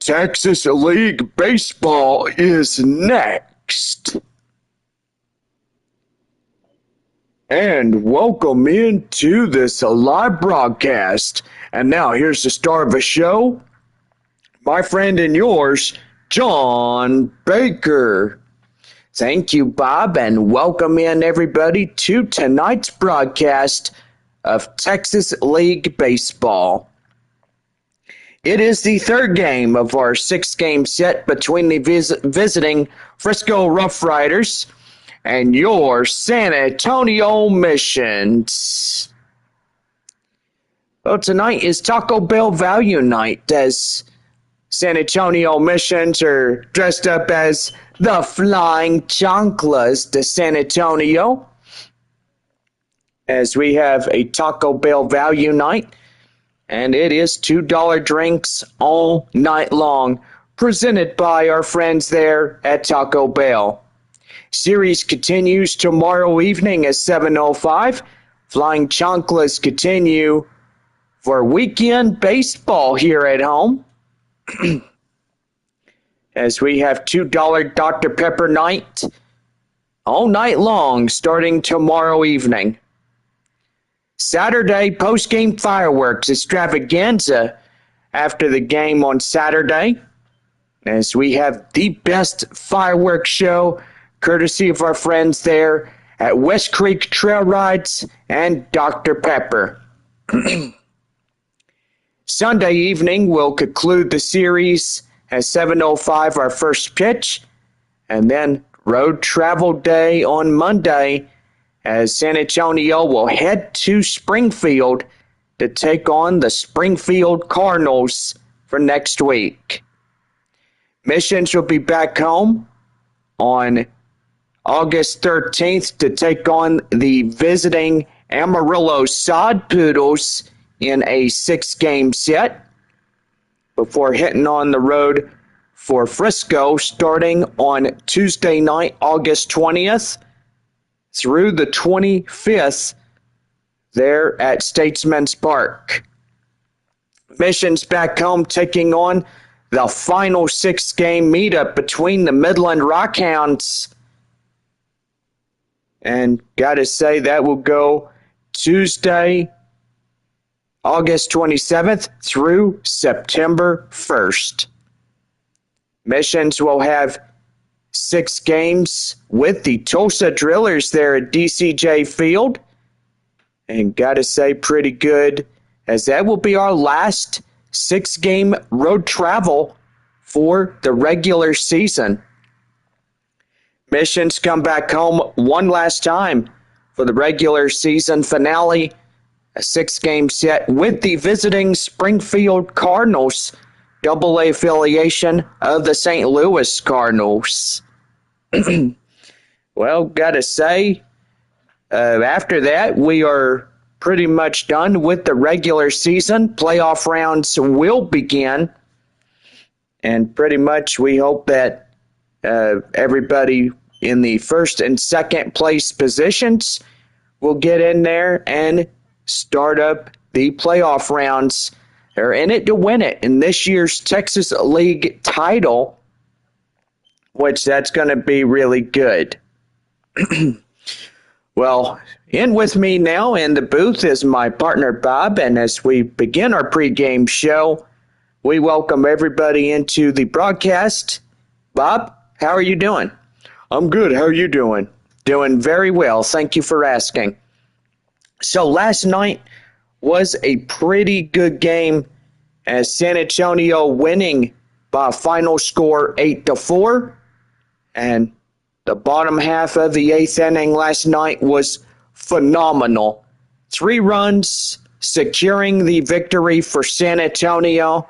Texas League Baseball is next. And welcome into this live broadcast. And now here's the star of the show, my friend and yours, John Baker. Thank you, Bob, and welcome in everybody to tonight's broadcast of Texas League Baseball. It is the third game of our six-game set between the visiting Frisco RoughRiders and your San Antonio Missions. Well, tonight is Taco Bell Value Night as San Antonio Missions are dressed up as the Flying Chanclas de San Antonio, as we have a Taco Bell Value Night, and it is $2 drinks all night long, presented by our friends there at Taco Bell. Series continues tomorrow evening at 7:05. Flying Chanclas continue for weekend baseball here at home, as we have $2 Dr. Pepper night all night long starting tomorrow evening. Saturday post-game fireworks extravaganza after the game on Saturday, as we have the best fireworks show courtesy of our friends there at West Creek Trail Rides and Dr. Pepper. Sunday evening will conclude the series at 7:05, our first pitch, and then road travel day on Monday, as San Antonio will head to Springfield to take on the Springfield Cardinals for next week. Missions will be back home on August 13th to take on the visiting Amarillo Sod Poodles in a six-game set before hitting on the road for Frisco starting on Tuesday night, August 20th, through the 25th there at Statesman's Park. Missions back home taking on the final six-game meetup between the Midland Rockhounds. And gotta say, that will go Tuesday, August 27th through September 1st. Missions will have 6 games with the Tulsa Drillers there at DCJ Field. And gotta say, pretty good, as that will be our last 6-game road travel for the regular season. Missions come back home one last time for the regular season finale, a 6-game set with the visiting Springfield Cardinals, AA affiliation of the St. Louis Cardinals. Well, gotta say, after that, we are pretty much done with the regular season. Playoff rounds will begin, and pretty much we hope that everybody in the first and second place positions will get in there and start up the playoff rounds. They're in it to win it in this year's Texas League title, which that's going to be really good. Well, in with me now in the booth is my partner Bob, and as we begin our pregame show, we welcome everybody into the broadcast. Bob, how are you doing? I'm good. How are you doing? Doing very well. Thank you for asking. So last night was a pretty good game, as San Antonio winning by a final score 8-4. And the bottom half of the 8th inning last night was phenomenal. 3 runs securing the victory for San Antonio.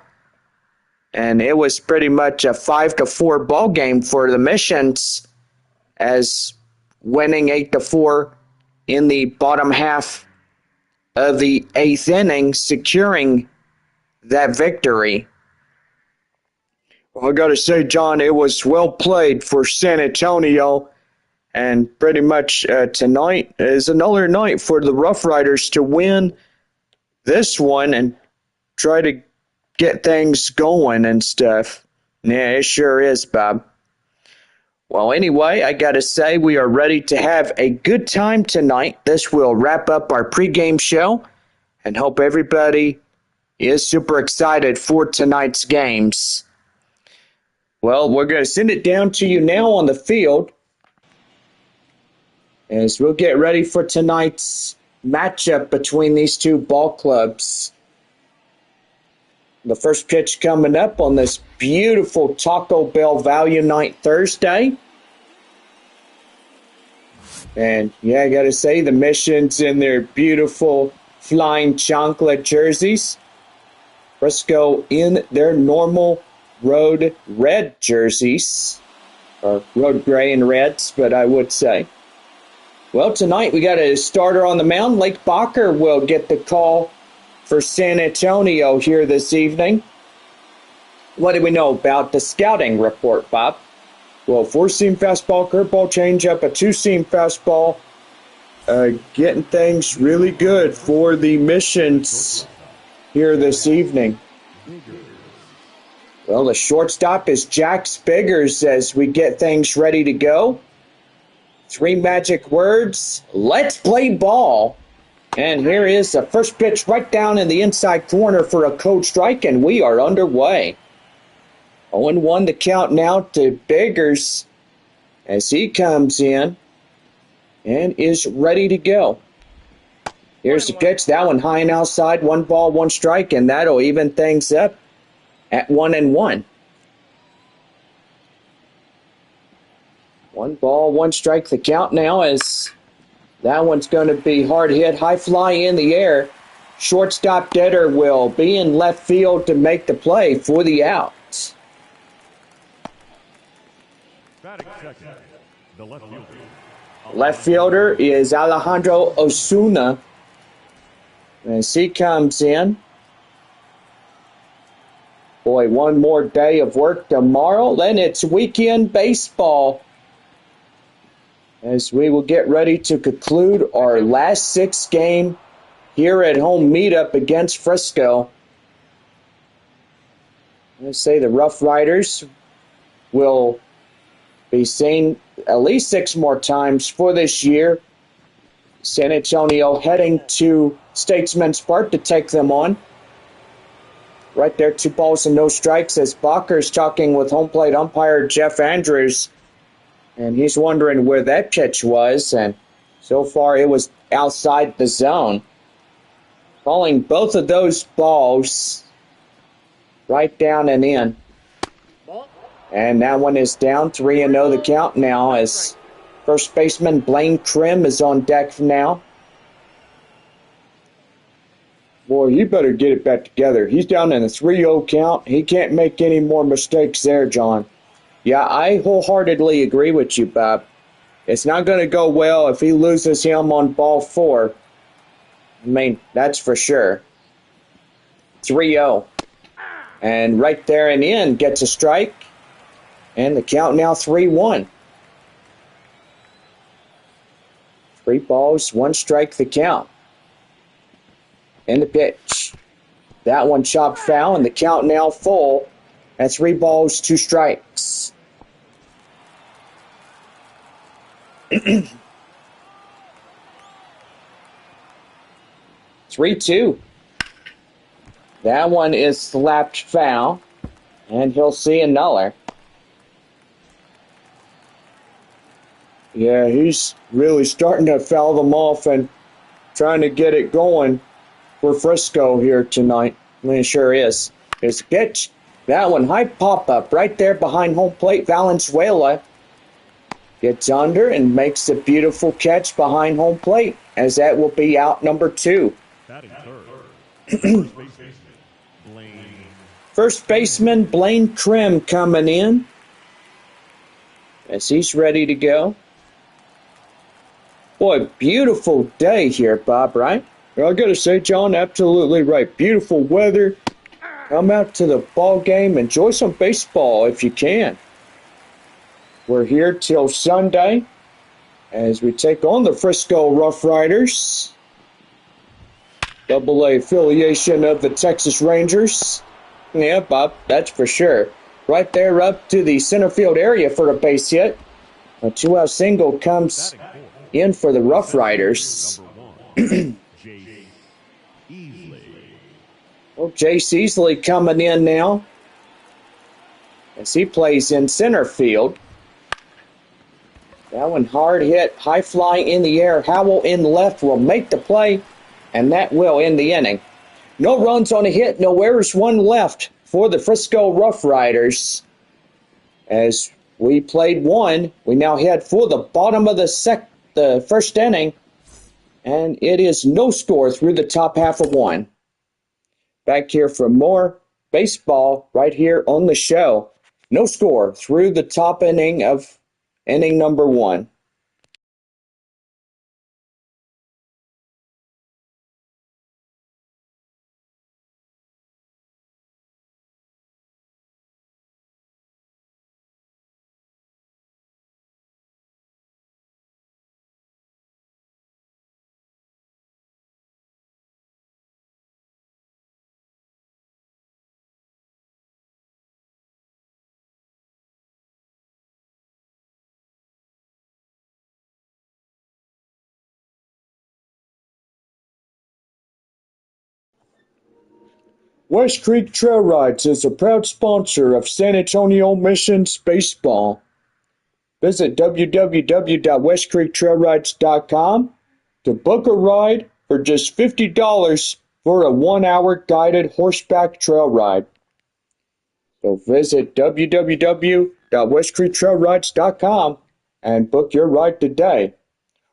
And it was pretty much a 5-4 ball game for the Missions, as winning 8-4 in the bottom half of the 8th inning, securing that victory. Well, I got to say, John, it was well played for San Antonio, and pretty much tonight is another night for the RoughRiders to win this one and try to get things going and stuff. Yeah, it sure is, Bob. Well, anyway, I gotta say we are ready to have a good time tonight. This will wrap up our pregame show and hope everybody is super excited for tonight's games. Well, we're going to send it down to you now on the field as we'll get ready for tonight's matchup between these two ball clubs. The first pitch coming up on this beautiful Taco Bell Value Night Thursday. And yeah, I got to say, the Missions in their beautiful flying chocolate jerseys. Frisco in their normal road red jerseys, or road gray and reds, but I would say. Well, tonight we got a starter on the mound. Lake Bacher will get the call for San Antonio here this evening. What do we know about the scouting report, Bob? Well, 4-seam fastball, curveball, changeup, a 2-seam fastball. Getting things really good for the Missions here this evening. Well, the shortstop is Jack Spiggers as we get things ready to go. 3 magic words, let's play ball. And here is the first pitch right down in the inside corner for a cold strike, and we are underway. 0-1 the count now to Biggers as he comes in and is ready to go. Here's the pitch, that one high and outside, 1 ball, 1 strike, and that'll even things up at 1-1. 1 ball, 1 strike the count now as that one's going to be hard hit, high fly in the air. Shortstop Detter will be in left field to make the play for the out. The left fielder. Left fielder is Alejandro Osuna as he comes in. Boy, one more day of work tomorrow. Then it's weekend baseball as we will get ready to conclude our last 6 game here at home meetup against Frisco. Let's say the RoughRiders will be seen at least 6 more times for this year. San Antonio heading to Statesman's Park to take them on. Right there, 2 balls and no strikes as Bacher's talking with home plate umpire Jeff Andrews. And he's wondering where that pitch was. And so far it was outside the zone. Calling both of those balls right down and in. And that one is down, 3-0 the count now as first baseman Blaine Krim is on deck now. Boy, you better get it back together. He's down in a 3-0 count. He can't make any more mistakes there, John. Yeah, I wholeheartedly agree with you, Bob. It's not going to go well if he loses him on ball 4. I mean, that's for sure. 3-0. And right there and in gets a strike. And the count now 3-1. 3 balls, 1 strike the count. And the pitch. That one chopped foul, and the count now full at 3 balls, 2 strikes. 3-2. That one is slapped foul, and he'll see a nuller. Yeah, he's really starting to foul them off and trying to get it going for Frisco here tonight. I mean, it sure is. Here's the pitch. That one, high pop-up right there behind home plate. Valenzuela gets under and makes a beautiful catch behind home plate, as that will be out number 2. Batting third. First baseman Blaine Krim coming in as he's ready to go. Boy, beautiful day here, Bob, right? Well, I got to say, John, absolutely right. Beautiful weather. Come out to the ball game. Enjoy some baseball if you can. We're here till Sunday as we take on the Frisco RoughRiders, AA affiliation of the Texas Rangers. Yeah, Bob, that's for sure. right there up to the center field area for a base hit. A two-out single comes in for the RoughRiders. Well, Jace Easley coming in now as he plays in center field. That one hard hit, high fly in the air. Howell in left will make the play, and that will end the inning. No runs on a hit, no errors, one left for the Frisco RoughRiders. As we played one, we now head for the bottom of the first inning, and it is no score through the top half of one. Back here for more baseball right here on the show. No score through the top inning of inning number one. West Creek Trail Rides is a proud sponsor of San Antonio Missions Baseball. Visit www.westcreektrailrides.com to book a ride for just $50 for a 1-hour guided horseback trail ride. So visit www.westcreektrailrides.com and book your ride today.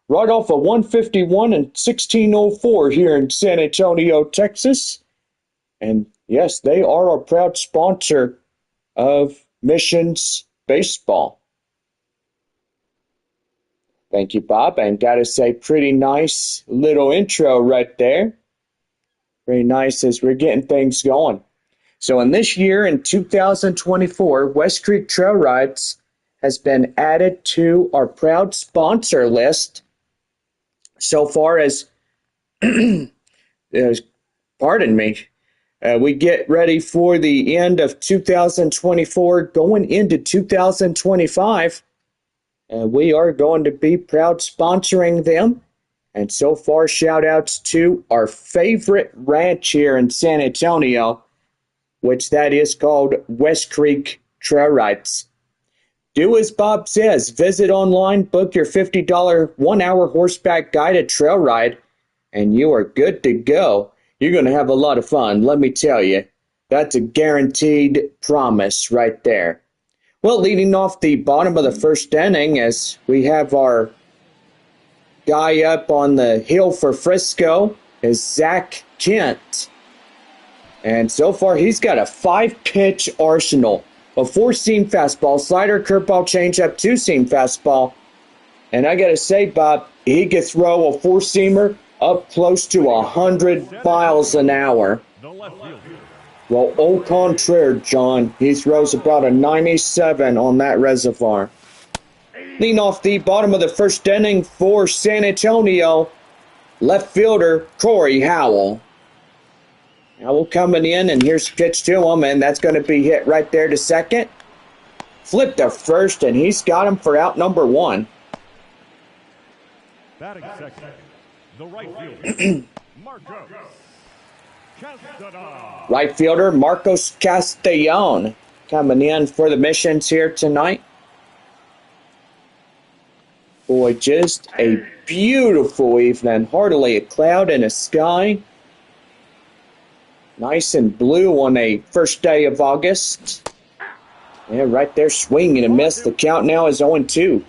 Right off of 151 and 1604 here in San Antonio, Texas. And yes, they are a proud sponsor of Missions Baseball. Thank you, Bob. And gotta say, pretty nice little intro right there. Very nice as we're getting things going. So in this year, in 2024, West Creek Trail Rides has been added to our proud sponsor list so far as, pardon me, we get ready for the end of 2024, going into 2025. We are going to be proud sponsoring them. And so far, shout outs to our favorite ranch here in San Antonio, which that is called West Creek Trail Rides. Do as Bob says, visit online, book your $50 1-hour horseback guided trail ride, and you are good to go. You're going to have a lot of fun, let me tell you. That's a guaranteed promise right there. Well, leading off the bottom of the first inning as we have our guy up on the hill for Frisco is Zach Kent. And so far he's got a 5-pitch arsenal. A 4-seam fastball, slider, curveball, changeup, 2-seam fastball. And I got to say, Bob, he could throw a 4-seamer up close to 100 miles an hour. Well, au contraire, John, he throws about a 97 on that reservoir. Leading off the bottom of the first inning for San Antonio, left fielder Corey Howell. Howell coming in, and here's the pitch to him, and that's going to be hit right there to second. Flip to first, and he's got him for out number one. Batting second, the right fielder, Marcos Castellon. Right fielder Marcos Castellon coming in for the Missions here tonight. Boy, just a beautiful evening. Hardly a cloud in the sky. Nice and blue on a first day of August. Yeah, right there, swinging and miss. The count now is 0-2.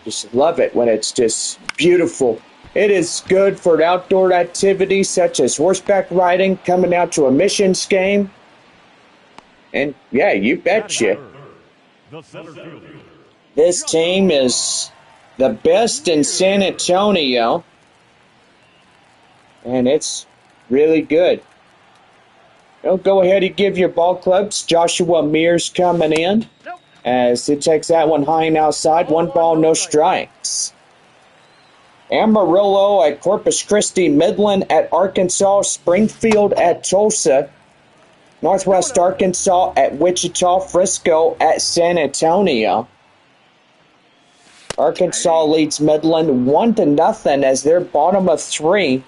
Just love it when it's just beautiful. It is good for outdoor activities such as horseback riding, coming out to a Missions game. And yeah, you betcha. This team is the best in San Antonio. And it's really good. Well, go ahead and give your ball clubs. Joshua Mears coming in as he takes that one high and outside. 1 ball, no strikes. Amarillo at Corpus Christi, Midland at Arkansas, Springfield at Tulsa. Northwest Arkansas at Wichita, Frisco at San Antonio. Arkansas leads Midland 1-0 as they're bottom of 3.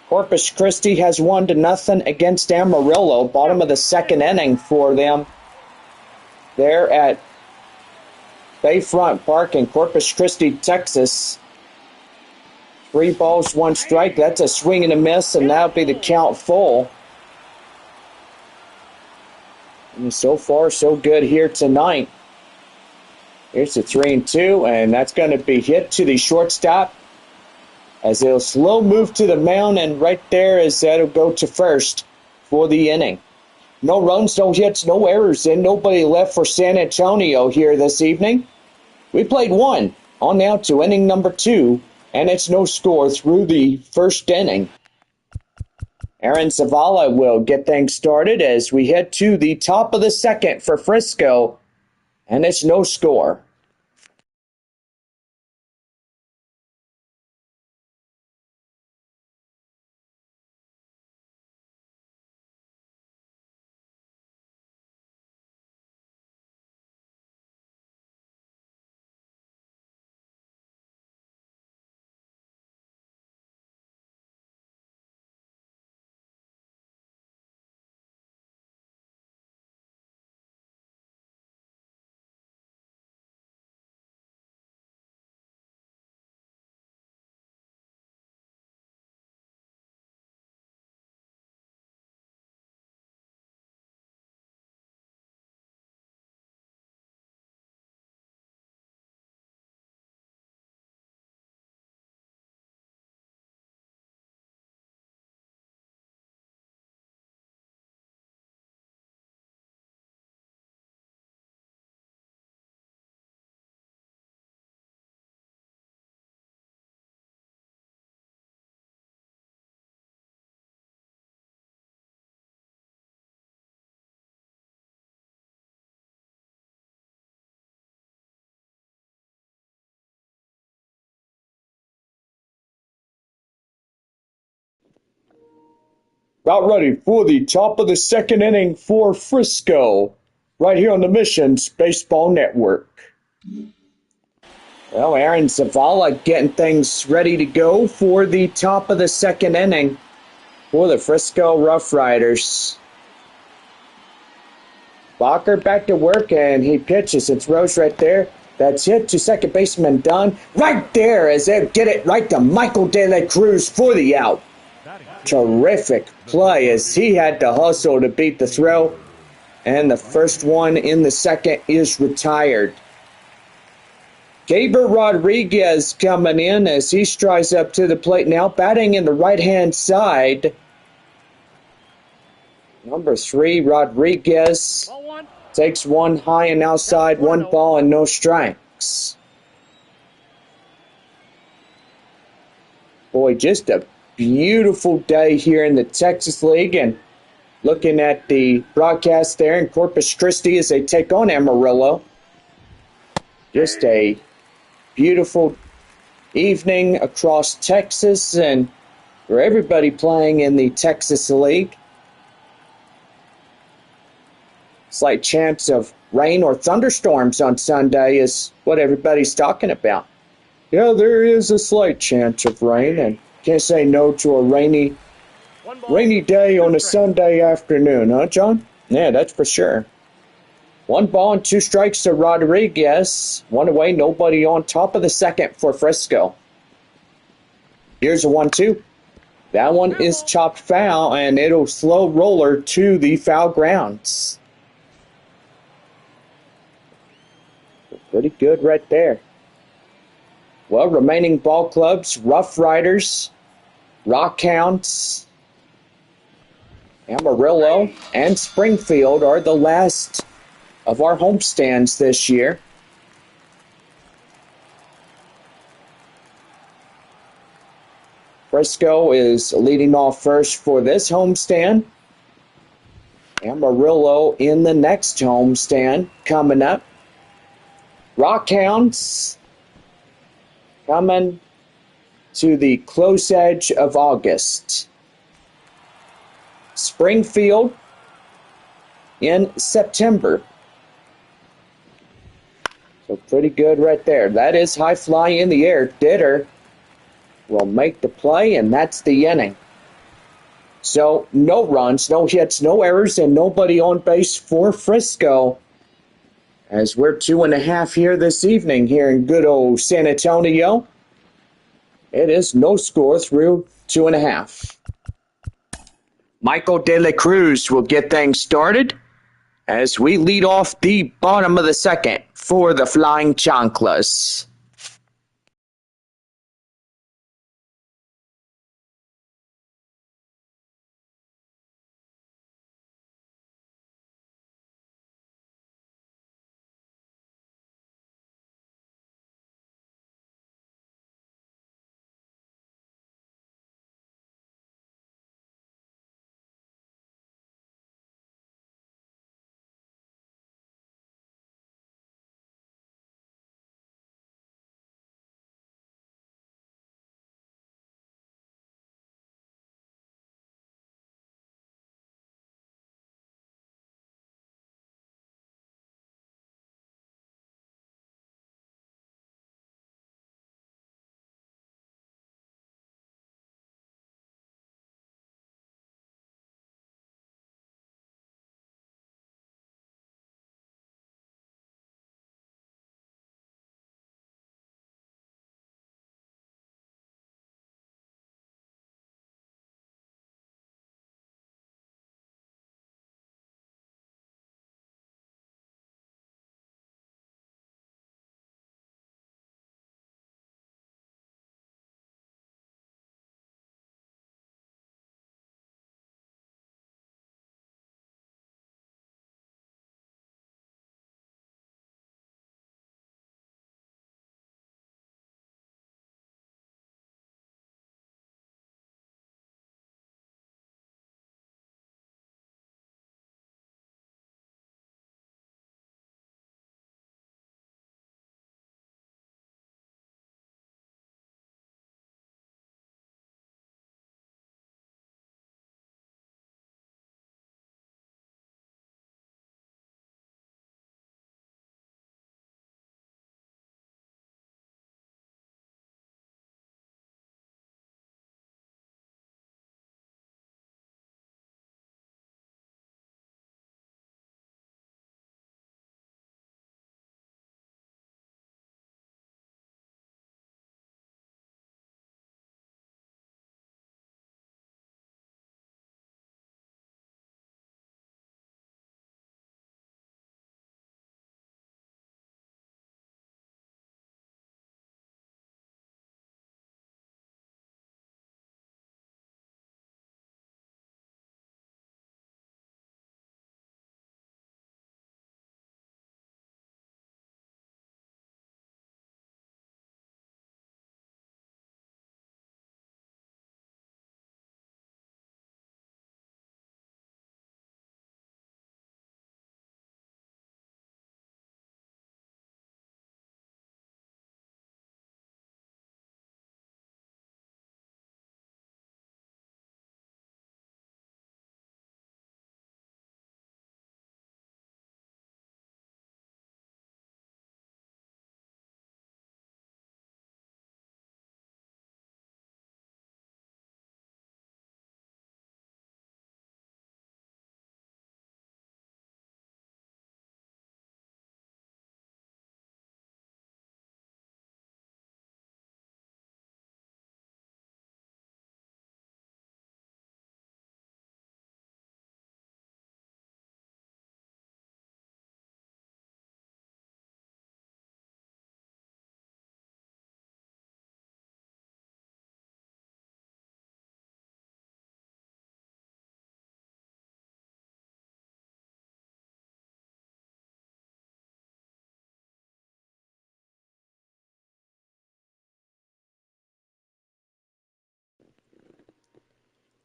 Corpus Christi has 1-0 against Amarillo, bottom of the second inning for them. They're at Bayfront Park in Corpus Christi, Texas. 3 balls, 1 strike. That's a swing and a miss, and that'll be the count full. And so far, so good here tonight. Here's a 3-2, and that's going to be hit to the shortstop as it'll slow move to the mound, and right there is that'll go to first for the inning. No runs, no hits, no errors, and nobody left for San Antonio here this evening. We played 1 on now to inning number 2, and it's no score through the first inning. Aaron Zavala will get things started as we head to the top of the second for Frisco, and it's no score. About ready for the top of the second inning for Frisco, right here on the Missions Baseball Network. Well, Aaron Zavala getting things ready to go for the top of the second inning for the Frisco RoughRiders. Bacher back to work, and he pitches. It's Rose right there. That's hit to second baseman Dunn. Right there as they get it right to Michael De La Cruz for the out. Terrific play as he had to hustle to beat the throw. And the first one in the second is retired. Gabriel Rodriguez coming in as he strides up to the plate now, batting in the right-hand side. Number 3, Rodriguez takes one high and outside, 1 ball and no strikes. Boy, just a beautiful day here in the Texas League, and looking at the broadcast there in Corpus Christi as they take on Amarillo. Just a beautiful evening across Texas and for everybody playing in the Texas League. Slight chance of rain or thunderstorms on Sunday is what everybody's talking about. Yeah, there is a slight chance of rain, and can't say no to a rainy day on a Sunday afternoon, huh, John? Yeah, that's for sure. 1 ball and 2 strikes to Rodriguez. 1 away, nobody on top of the second for Frisco. Here's a 1-2. That one is chopped foul, and it'll slow roller to the foul grounds. Pretty good right there. Well, remaining ball clubs, RoughRiders, Rockhounds, Amarillo, and Springfield are the last of our homestands this year. Frisco is leading off first for this homestand. Amarillo in the next homestand coming up. Rockhounds coming to the close edge of August. Springfield in September. So pretty good right there. That is high fly in the air. Ditter will make the play, and that's the inning. So no runs, no hits, no errors, and nobody on base for Frisco. As we're 2.5 here this evening here in good old San Antonio. It is no score through 2.5. Michael De La Cruz will get things started as we lead off the bottom of the second for the Flying Chanclas.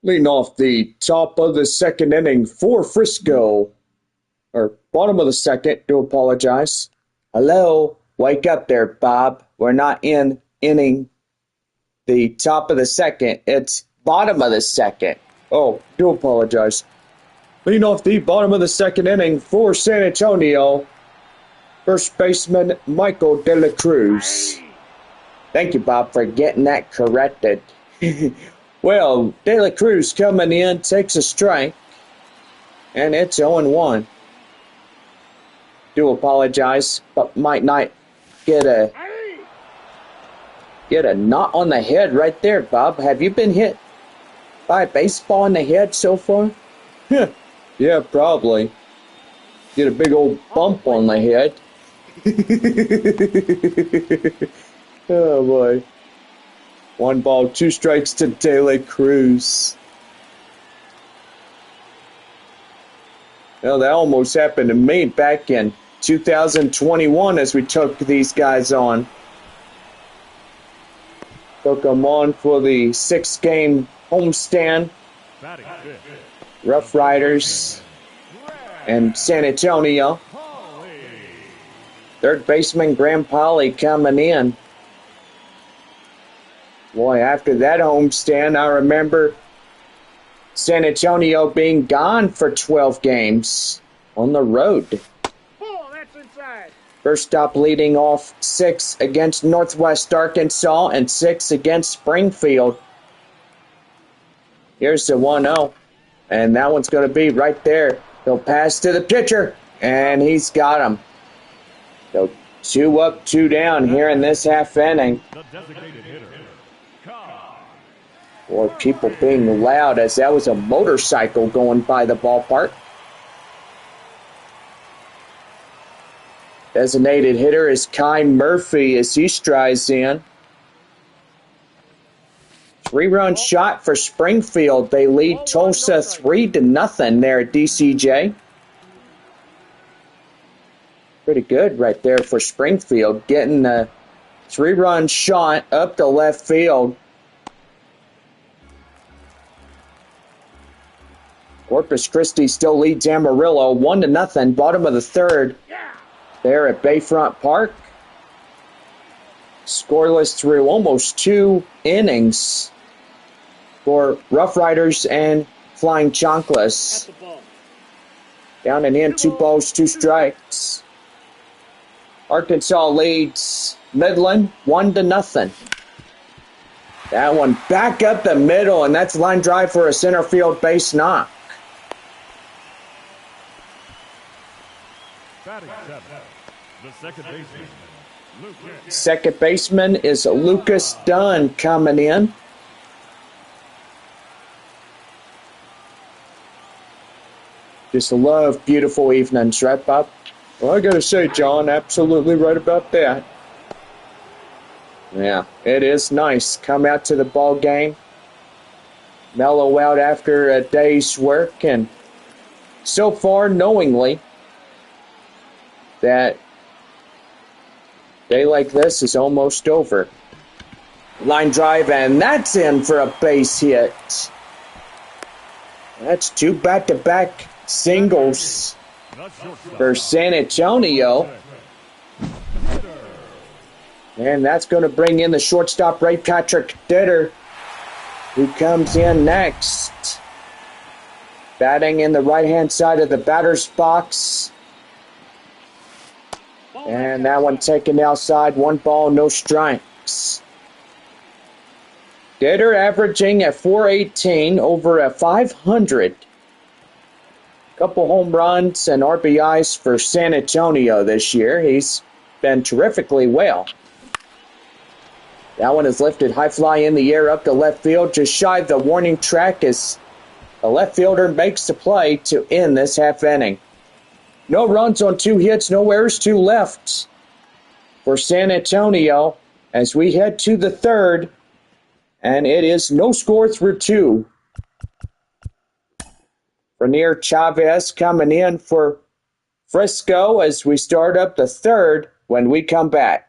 Leading off the top of the second inning for Frisco, or bottom of the second, do apologize. Hello, wake up there, Bob. We're not in inning the top of the second. It's bottom of the second. Oh, do apologize. Leading off the bottom of the second inning for San Antonio, first baseman Michael De La Cruz. Thank you, Bob, for getting that corrected. Well, De La Cruz coming in, takes a strike, and it's 0-1. Do apologize, but might not get a knot on the head right there, Bob. Have you been hit by a baseball in the head so far? Yeah, probably. Get a big old bump on the head. Oh boy. 1 ball, 2 strikes to De La Cruz. Well, that almost happened to me back in 2021 as we took these guys on. Took them on for the 6-game homestand. RoughRiders and San Antonio. Third baseman Graham Polly coming in. Boy, after that homestand, I remember San Antonio being gone for 12 games on the road. That's inside. First stop leading off 6 against Northwest Arkansas and 6 against Springfield. Here's the 1-0, and that one's going to be right there. He'll pass to the pitcher, and he's got him. So 2 up, 2 down here in this half inning. The designated hitter. Boy, people being loud as that was a motorcycle going by the ballpark. Designated hitter is Kai Murphy as he strides in. 3-run shot for Springfield. They lead Tulsa 3-0 there at DCJ. Pretty good right there for Springfield, getting a 3-run shot up the left field. Corpus Christi still leads Amarillo 1-0, bottom of the third. There at Bayfront Park. Scoreless through almost 2 innings for RoughRiders and Flying Chanclas. Down and in, 2 balls, 2 strikes. Arkansas leads Midland 1-0. That one back up the middle, and that's line drive for a center field base knock. Batting 7. The second baseman, Lucas. Second baseman is Lucas Dunn coming in. Just love beautiful evenings, right, Bob? Well, I gotta say, John, absolutely right about that. Yeah, it is nice. Come out to the ball game, mellow out after a day's work, and so far, knowingly, that day like this is almost over. Line drive, and that's in for a base hit. That's 2 back-to-back singles for San Antonio. And that's going to bring in the shortstop, Ray Patrick Ditter, who comes in next. Batting in the right-hand side of the batter's box. And that one taken outside, 1 ball, no strikes. Ditter averaging at .418 over a 500. Couple home runs and RBIs for San Antonio this year. He's been terrifically well. That one is lifted high fly in the air up to left field, just shy of the warning track as the left fielder makes the play to end this half inning. No runs on 2 hits, no errors, 2 left for San Antonio as we head to the third, and it is no score through 2. Rainier Chavez coming in for Frisco as we start up the third when we come back.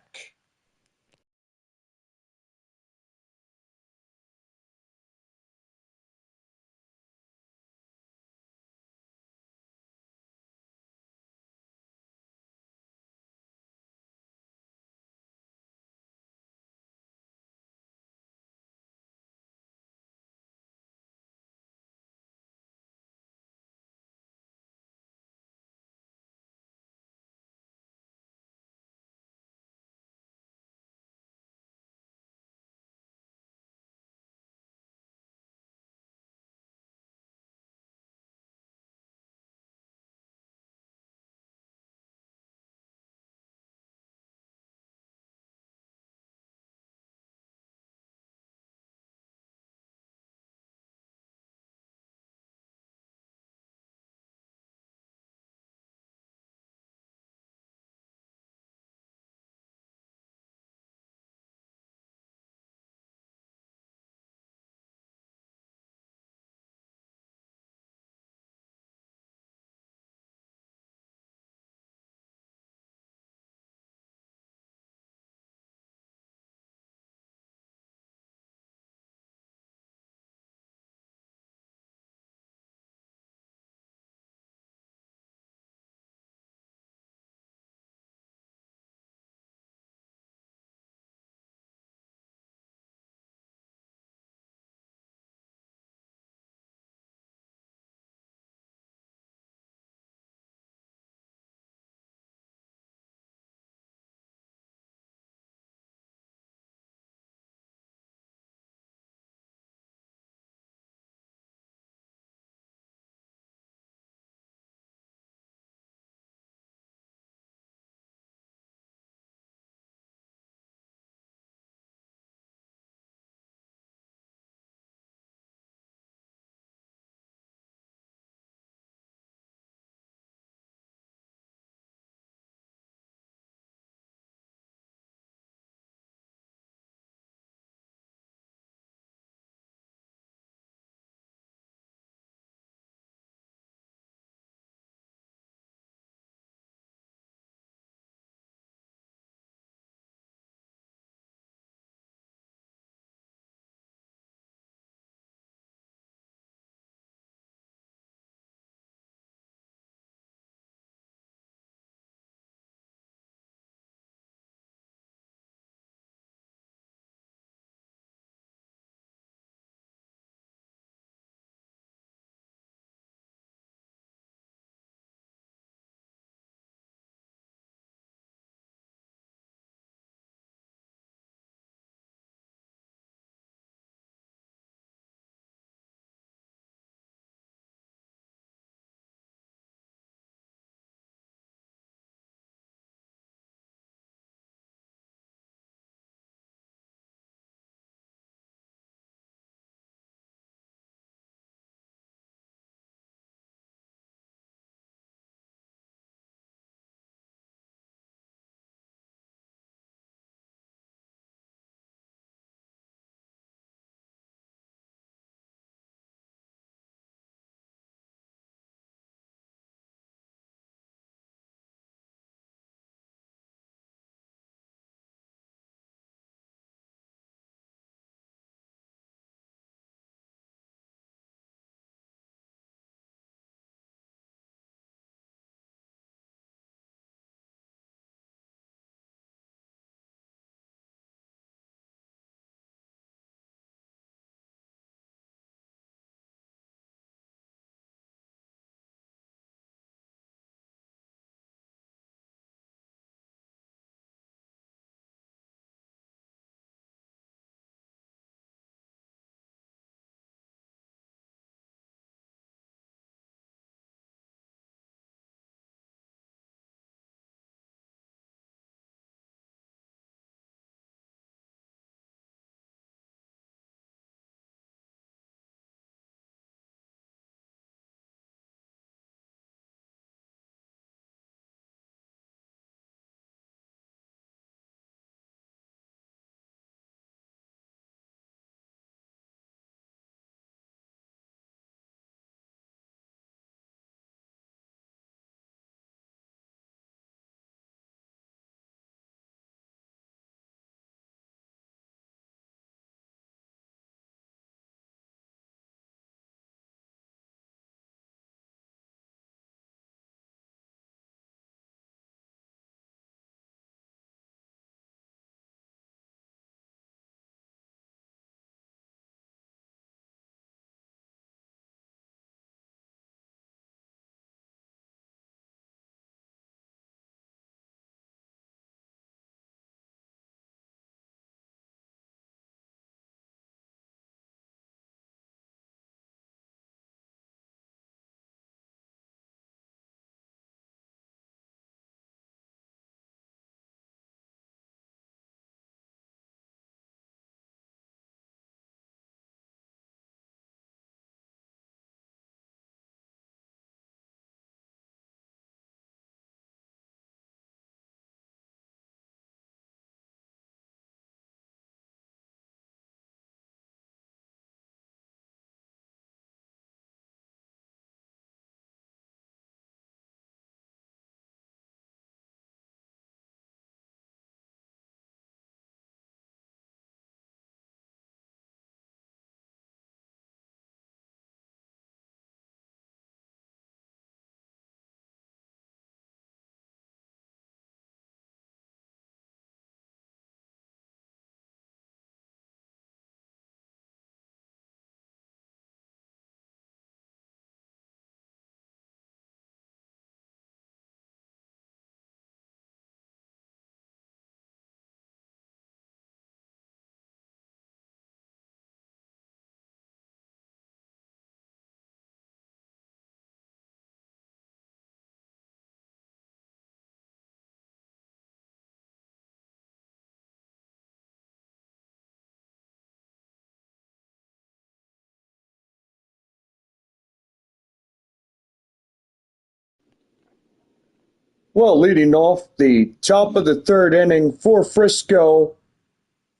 Well, leading off the top of the third inning for Frisco,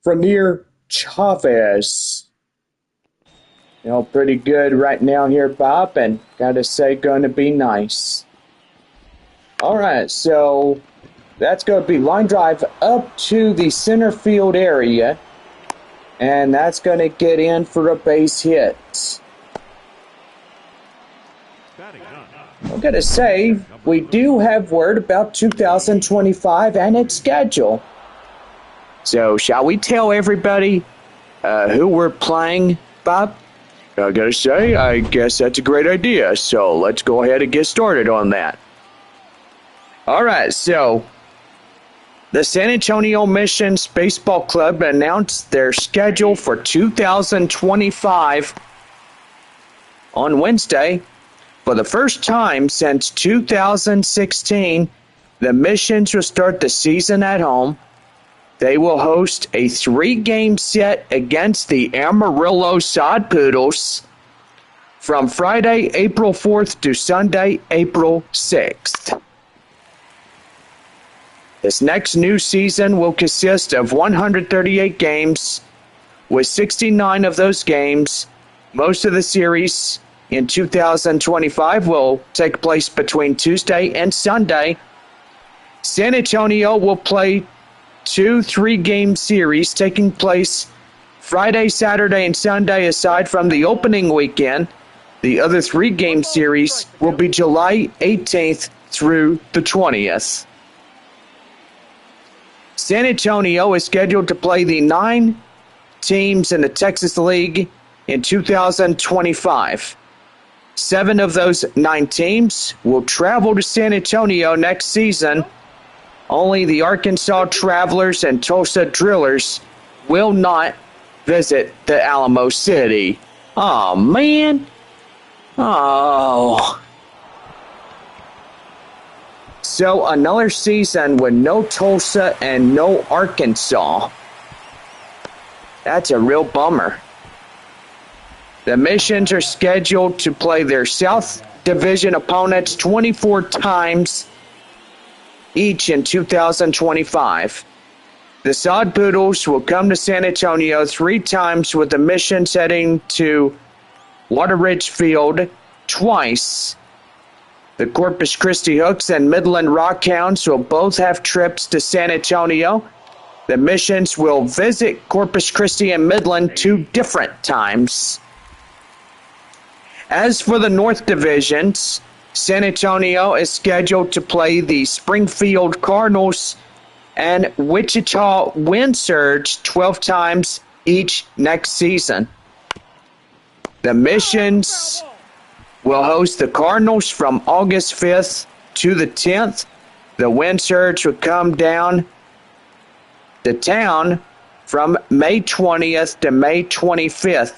Frenier Chavez. Pretty good right now here, Bob, and gotta say, gonna be nice. All right, so that's going to be line drive up to the center field area, and that's going to get in for a base hit. I'm going to say we do have word about 2025 and its schedule. So shall we tell everybody who we're playing, Bob? I got to say, I guess that's a great idea, so let's go ahead and get started on that. All right, so the San Antonio Missions Baseball Club announced their schedule for 2025 on Wednesday. For the first time since 2016, the Missions will start the season at home. They will host a 3-game set against the Amarillo Sod Poodles from Friday, April 4th to Sunday, April 6th. This next new season will consist of 138 games, with 69 of those games. Most of the series in 2025 will take place between Tuesday and Sunday. San Antonio will play 2 3-game series taking place Friday, Saturday, and Sunday aside from the opening weekend. The other 3-game series will be July 18th through the 20th. San Antonio is scheduled to play the 9 teams in the Texas League in 2025. 7 of those 9 teams will travel to San Antonio next season. Only the Arkansas Travelers and Tulsa Drillers will not visit the Alamo City. Oh, man. Oh. So another season with no Tulsa and no Arkansas. That's a real bummer. The Missions are scheduled to play their South Division opponents 24 times each in 2025. The Sod Poodles will come to San Antonio 3 times, with the Missions heading to Water Ridge Field twice. The Corpus Christi Hooks and Midland Rockhounds will both have trips to San Antonio. The Missions will visit Corpus Christi and Midland 2 different times. As for the North Divisions, San Antonio is scheduled to play the Springfield Cardinals and Wichita Wind Surge 12 times each next season. The Missions will host the Cardinals from August 5th to the 10th. The Wind Surge will come down to town from May 20th to May 25th.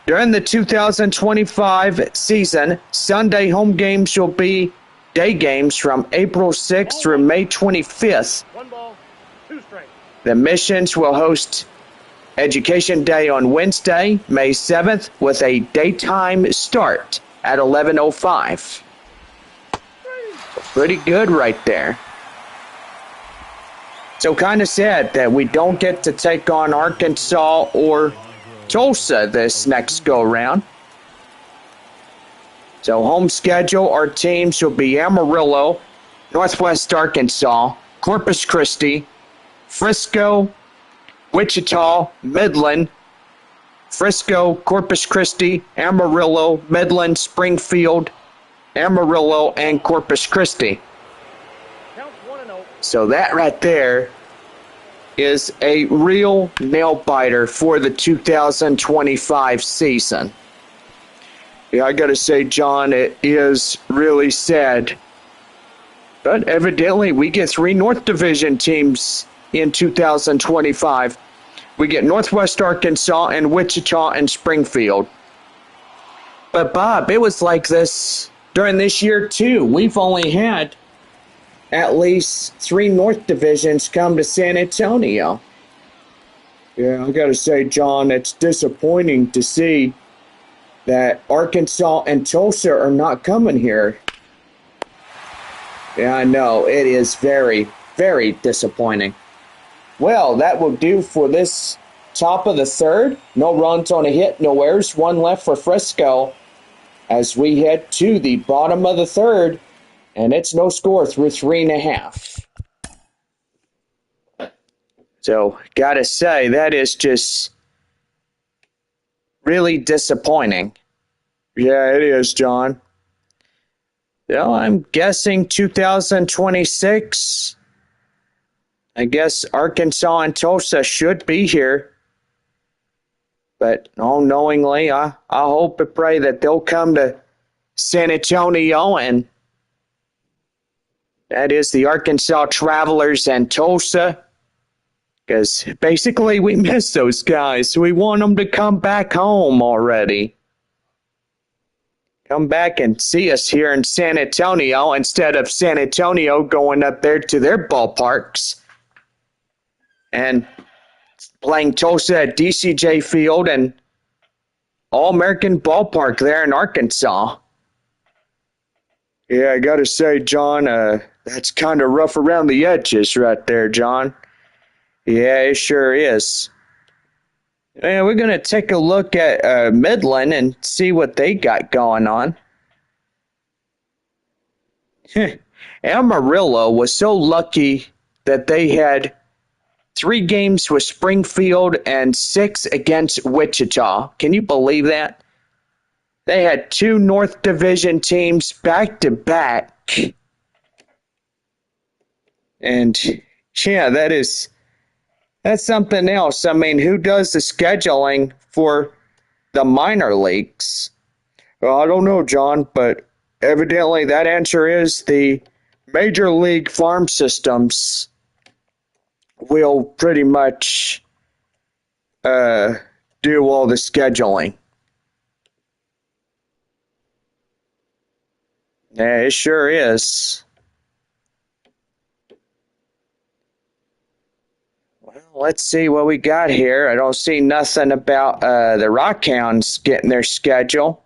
During the 2025 season, Sunday home games will be day games from April 6th through May 25th. 1 ball, 2 strikes. The Missions will host Education Day on Wednesday, May 7th, with a daytime start at 11:05. Pretty good right there. So kind of sad that we don't get to take on Arkansas or Tulsa this next go-round. So home schedule, our teams will be Amarillo, Northwest Arkansas, Corpus Christi, Frisco, Wichita, Midland, Frisco, Corpus Christi, Amarillo, Midland, Springfield, Amarillo, and Corpus Christi. Counts 1-0. So that right there is a real nail-biter for the 2025 season. Yeah, I gotta say, John, it is really sad. But evidently, we get 3 North Division teams in 2025. We get Northwest Arkansas and Wichita and Springfield. But Bob, it was like this during this year too. We've only had at least 3 North Divisions come to San Antonio. Yeah, I gotta say, John, it's disappointing to see that Arkansas and Tulsa are not coming here. Yeah, I know. It is very, very disappointing. Well, that will do for this top of the third. No runs on a hit, no errors, one left for Frisco as we head to the bottom of the third, and it's no score through 3.5. So, gotta say, that is just really disappointing. Yeah, it is, John. Well, I'm guessing 2026. I guess Arkansas and Tulsa should be here. But all-knowingly, I hope and pray that they'll come to San Antonio, and that is the Arkansas Travelers and Tulsa. Because basically we miss those guys. We want them to come back home already. Come back and see us here in San Antonio instead of San Antonio going up there to their ballparks and playing Tulsa at DCJ Field and All-American Ballpark there in Arkansas. Yeah, I gotta say, John, that's kind of rough around the edges right there, John. Yeah, it sure is. And we're going to take a look at Midland and see what they got going on. Amarillo was so lucky that they had 3 games with Springfield and 6 against Wichita. Can you believe that? They had 2 North Division teams back to back. And yeah, that's something else. I mean, who does the scheduling for the minor leagues? Well, I don't know, John, but evidently that answer is the Major League Farm Systems will pretty much do all the scheduling. Yeah, it sure is. Well, let's see what we got here. I don't see nothing about the Rockhounds getting their schedule.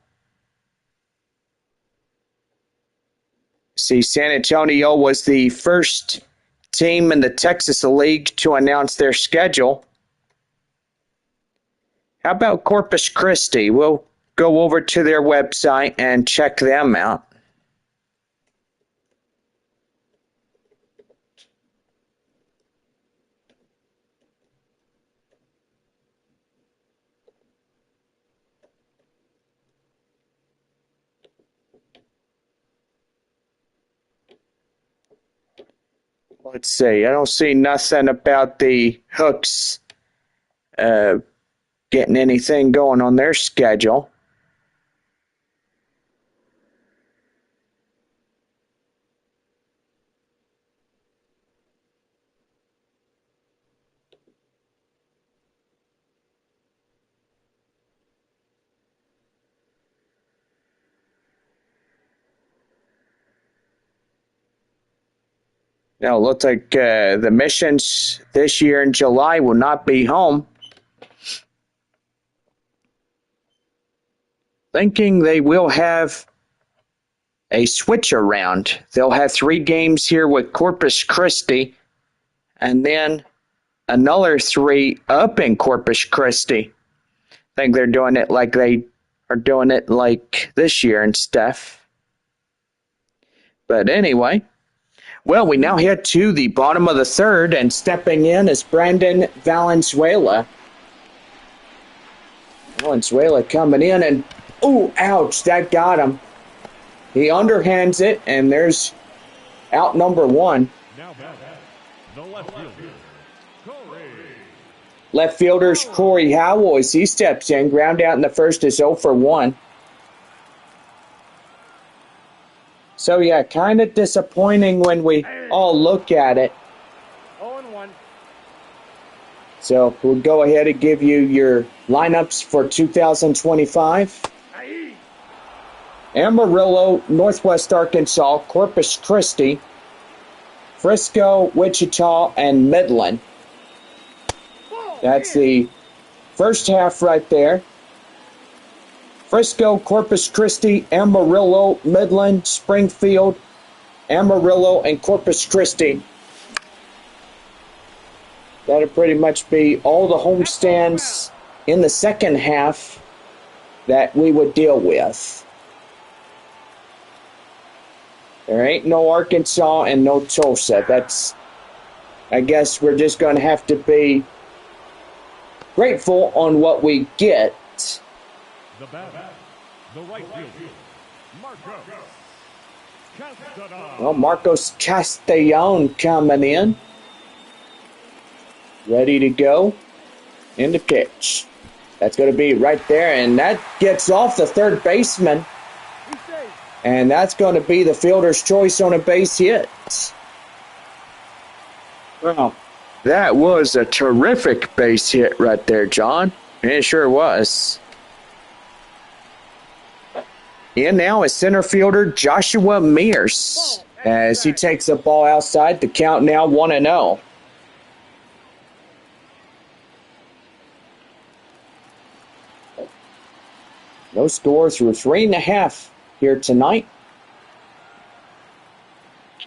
See, San Antonio was the first team in the Texas League to announce their schedule. How about Corpus Christi? We'll go over to their website and check them out. Let's see. I don't see nothing about the Hooks getting anything going on their schedule. Now, it looks like the Missions this year in July will not be home. Thinking they will have a switch around. They'll have 3 games here with Corpus Christi and then another 3 up in Corpus Christi. I think they're doing it like they are doing it like this year and stuff. But anyway, well, we now head to the bottom of the third, and stepping in is Brandon Valenzuela. Valenzuela coming in, and ooh, ouch, that got him. He underhands it, and there's out number 1. Now back, the left fielder, Corey. Left fielder's Corey Howell as he steps in. Ground out in the first is 0 for 1. So, yeah, kind of disappointing when we all look at it. 0-1. So, we'll go ahead and give you your lineups for 2025. Amarillo, Northwest Arkansas, Corpus Christi, Frisco, Wichita, and Midland. That's the first half right there. Frisco, Corpus Christi, Amarillo, Midland, Springfield, Amarillo, and Corpus Christi. That'll pretty much be all the homestands in the second half that we would deal with. There ain't no Arkansas and no Tulsa. I guess we're just going to have to be grateful on what we get. The batter, the right fielder, Marcos Castanon. Well, Marcos Castellon coming in. Ready to go. In the pitch. That's going to be right there, and that gets off the third baseman. And that's going to be the fielder's choice on a base hit. Well, that was a terrific base hit right there, John. It sure was. In now is center fielder Joshua Mears. As he takes the ball outside, the count now 1-0. No score through 3.5 here tonight.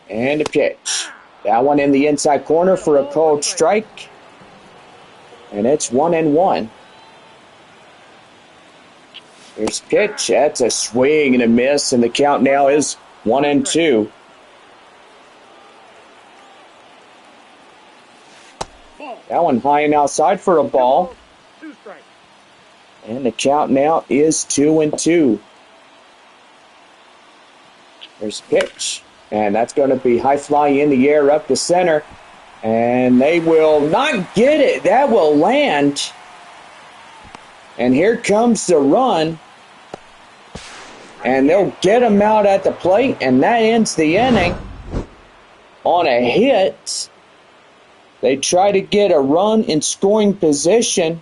And a pitch. That one in the inside corner for a called strike. And it's 1-1. Here's a pitch. That's a swing and a miss, and the count now is 1-2. That one high and outside for a ball. And the count now is 2-2. There's a pitch. And that's going to be high fly in the air up the center. And they will not get it. That will land. And here comes the run. And they'll get him out at the plate. And that ends the inning on a hit. They try to get a run in scoring position.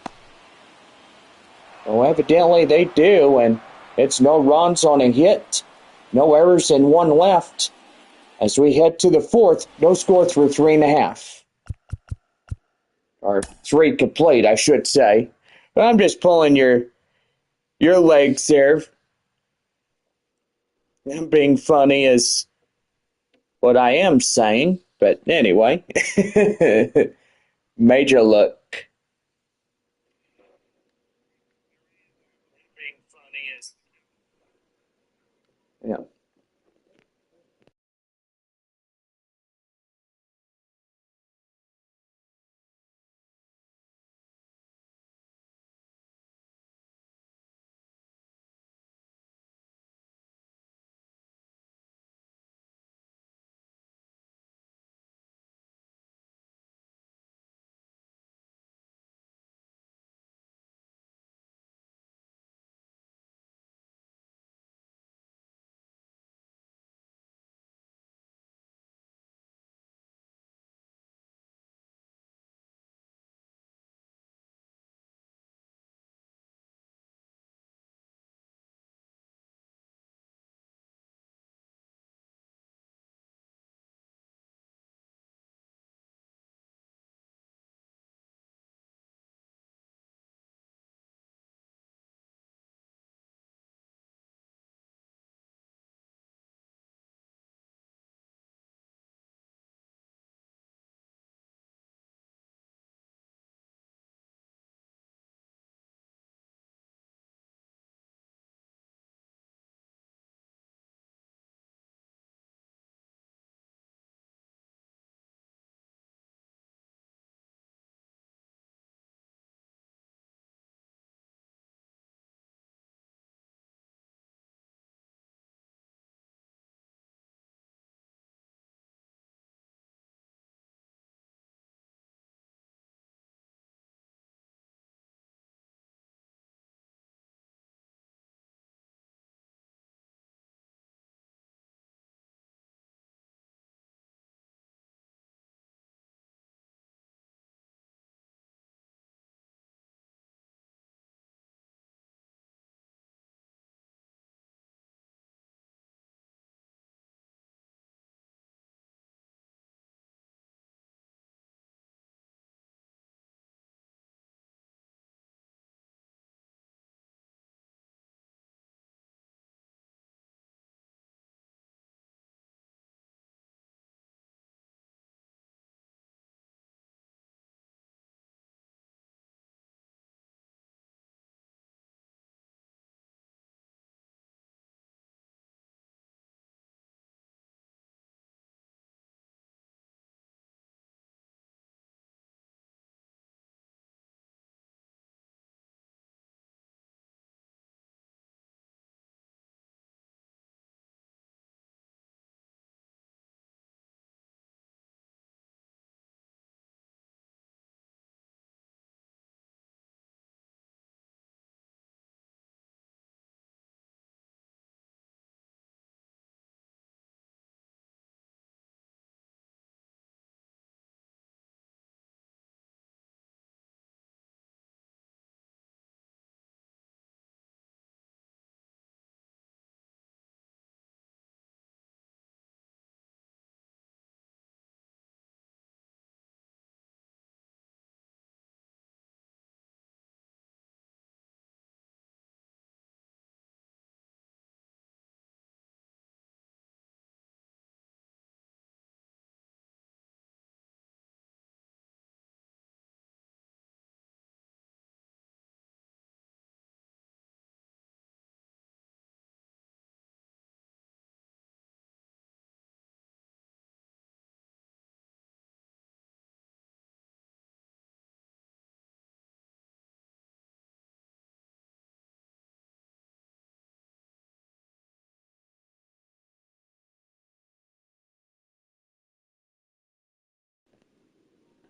Well, evidently they do. And it's no runs on a hit. No errors and one left. As we head to the fourth, no score through 3.5. Or 3 complete, I should say. But I'm just pulling your legs there. I'm being funny is what I am saying. But anyway. Major look. Being funny is... Yeah.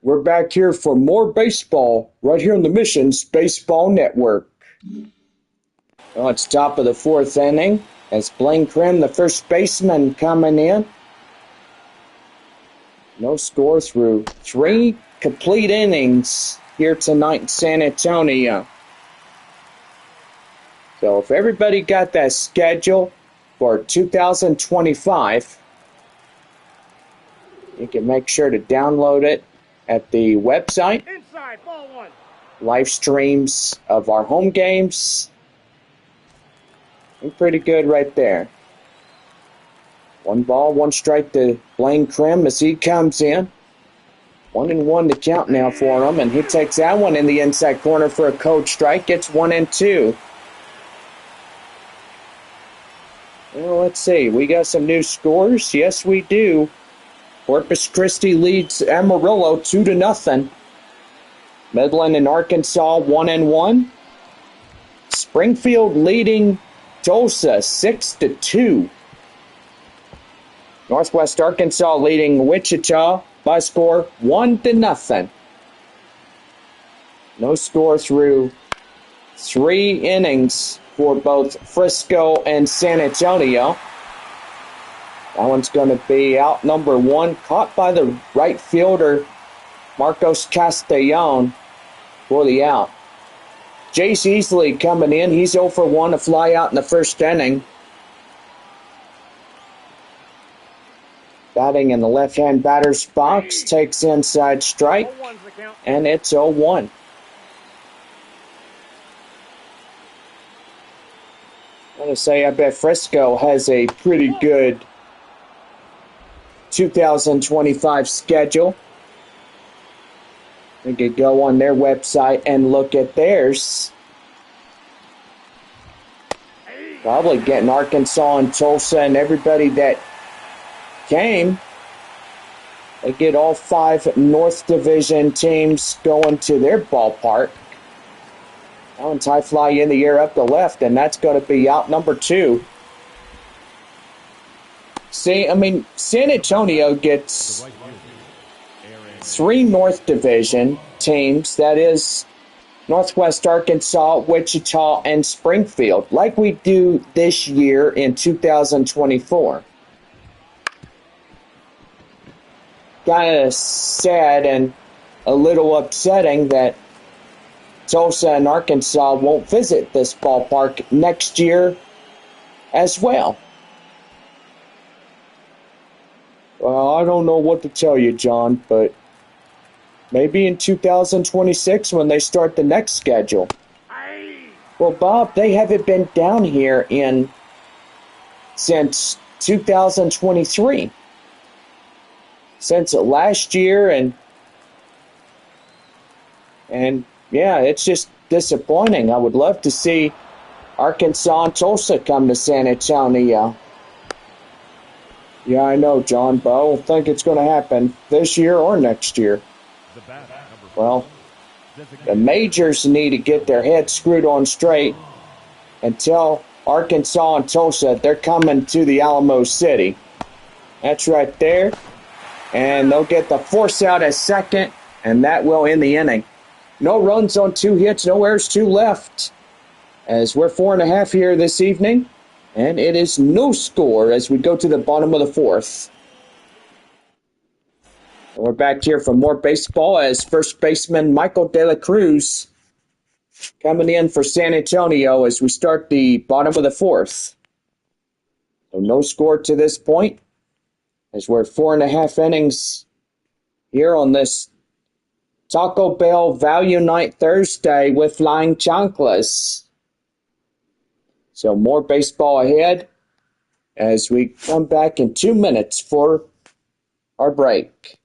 We're back here for more baseball right here on the Missions Baseball Network. Well, it's top of the fourth inning as Blaine Krim, the first baseman, coming in. No score through 3 complete innings here tonight in San Antonio. So if everybody got that schedule for 2025, you can make sure to download it at the website. Inside, ball one. Live streams of our home games. And pretty good right there. 1 ball, 1 strike to Blaine Krim as he comes in. 1-1 to count now for him, and he takes that one in the inside corner for a cold strike. Gets 1-2. Well, let's see. We got some new scores. Yes, we do. Corpus Christi leads Amarillo 2-0. Midland and Arkansas 1-1. Springfield leading Tulsa 6-2. Northwest Arkansas leading Wichita by score 1-0. No score through 3 innings for both Frisco and San Antonio. That one's going to be out number 1, caught by the right fielder Marcos Castellon for the out. Jace Easley coming in. He's 0 for 1, a fly out in the first inning. Batting in the left-hand batter's box, takes inside strike, and it's 0-1. I want to say I bet Frisco has a pretty good 2025 schedule. We could go on their website and look at theirs. Probably getting Arkansas and Tulsa and everybody that came. They get all 5 North Division teams going to their ballpark. That one's high fly in the air up the left, and that's going to be out number 2. See, I mean, San Antonio gets 3 North Division teams. That is Northwest Arkansas, Wichita, and Springfield, like we do this year in 2024. Kind of sad and a little upsetting that Tulsa and Arkansas won't visit this ballpark next year as well. Well, I don't know what to tell you, John, but maybe in 2026 when they start the next schedule. Well, Bob, they haven't been down here since 2023. Since last year, and yeah, it's just disappointing. I would love to see Arkansas and Tulsa come to San Antonio. Yeah, I know, John, but I don't think it's going to happen this year or next year. Well, the majors need to get their heads screwed on straight and tell Arkansas and Tulsa they're coming to the Alamo City. That's right there. And they'll get the force out at second, and that will end the inning. No runs on 2 hits, no errors, 2 left. As we're 4.5 here this evening, and it is no score as we go to the bottom of the 4th. And we're back here for more baseball as first baseman Michael De La Cruz coming in for San Antonio as we start the bottom of the 4th. So no score to this point, as we're 4.5 innings here on this Taco Bell Value Night Thursday with Flying Chanclas. So more baseball ahead as we come back in 2 minutes for our break.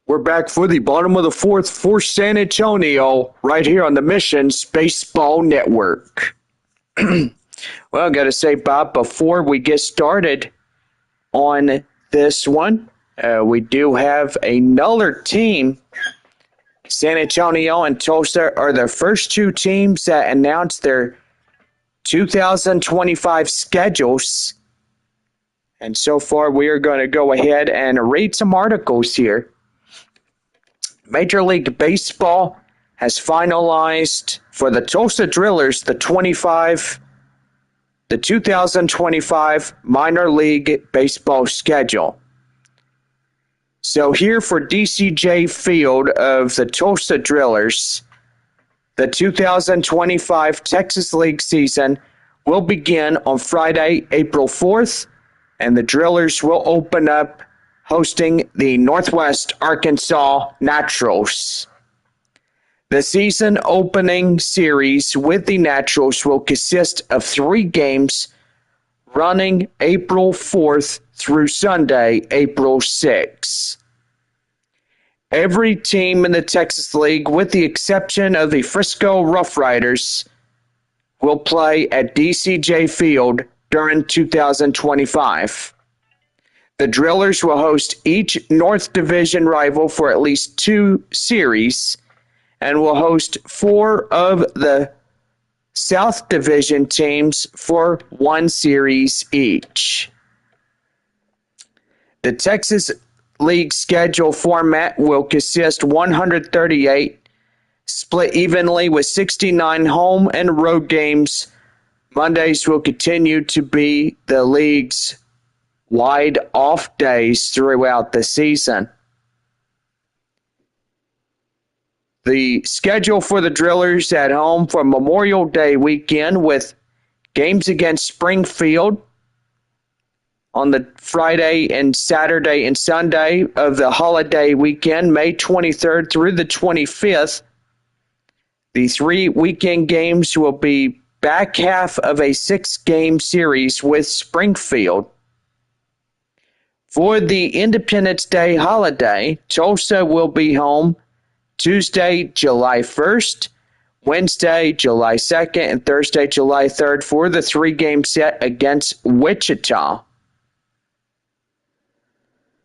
We're back for the bottom of the fourth for San Antonio, right here on the Missions Baseball Network. Well, I got to say, Bob, before we get started on this one, we do have another team. San Antonio and Tulsa are the first two teams that announced their 2025 schedules. And so far, we are going to go ahead and read some articles here. Major League Baseball has finalized for the Tulsa Drillers the 2025 Minor League Baseball schedule. So here for DCJ Field of the Tulsa Drillers, the 2025 Texas League season will begin on Friday, April 4th, and the Drillers will open up hosting the Northwest Arkansas Naturals. The season opening series with the Naturals will consist of 3 games running April 4th through Sunday, April 6th. Every team in the Texas League, with the exception of the Frisco RoughRiders, will play at DCJ Field during 2025. The Drillers will host each North Division rival for at least 2 series and will host 4 of the South Division teams for 1 series each. The Texas League schedule format will consist 138, split evenly with 69 home and road games. Mondays will continue to be the league's wide off days throughout the season. The schedule for the Drillers at home for Memorial Day weekend with games against Springfield on the Friday and Saturday and Sunday of the holiday weekend, May 23rd through the 25th. The 3 weekend games will be back half of a 6-game series with Springfield. For the Independence Day holiday, Tulsa will be home Tuesday, July 1st, Wednesday, July 2nd, and Thursday, July 3rd for the 3-game set against Wichita.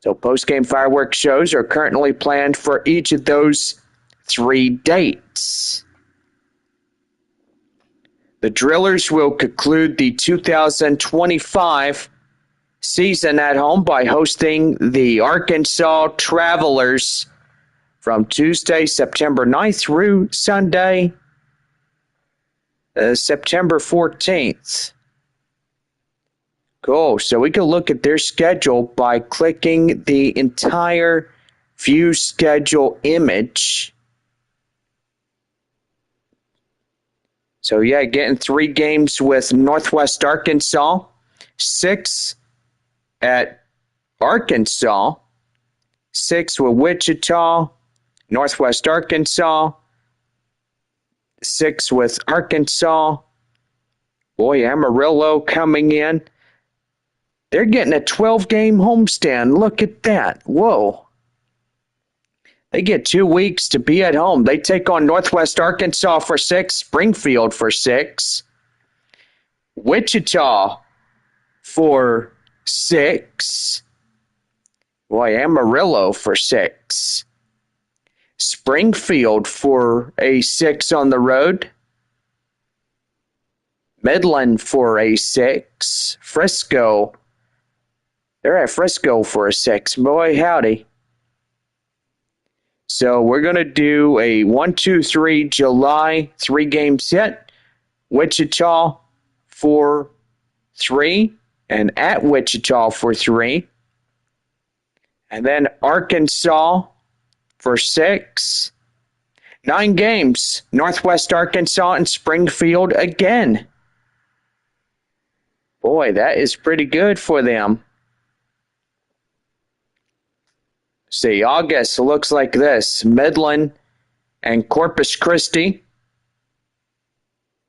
So post-game fireworks shows are currently planned for each of those 3 dates. The Drillers will conclude the 2025 season at home by hosting the Arkansas Travelers from Tuesday, September 9th through Sunday, September 14th. Cool. So we can look at their schedule by clicking the entire view schedule image. So yeah, getting 3 games with Northwest Arkansas, 6 at Arkansas, 6 with Wichita, Northwest Arkansas, 6 with Arkansas. Boy, Amarillo coming in. They're getting a 12-game homestand. Look at that. Whoa. They get 2 weeks to be at home. They take on Northwest Arkansas for 6, Springfield for 6, Wichita for 6. Boy, Amarillo for 6. Springfield for a 6 on the road. Midland for a 6. Frisco. They're at Frisco for a 6. Boy, howdy. So we're going to do a 1-2-3 July 3-game set. Wichita for 3 and at Wichita for 3. And then Arkansas for 6. 9 games. Northwest Arkansas and Springfield again. Boy, that is pretty good for them. See, August looks like this. Midland and Corpus Christi.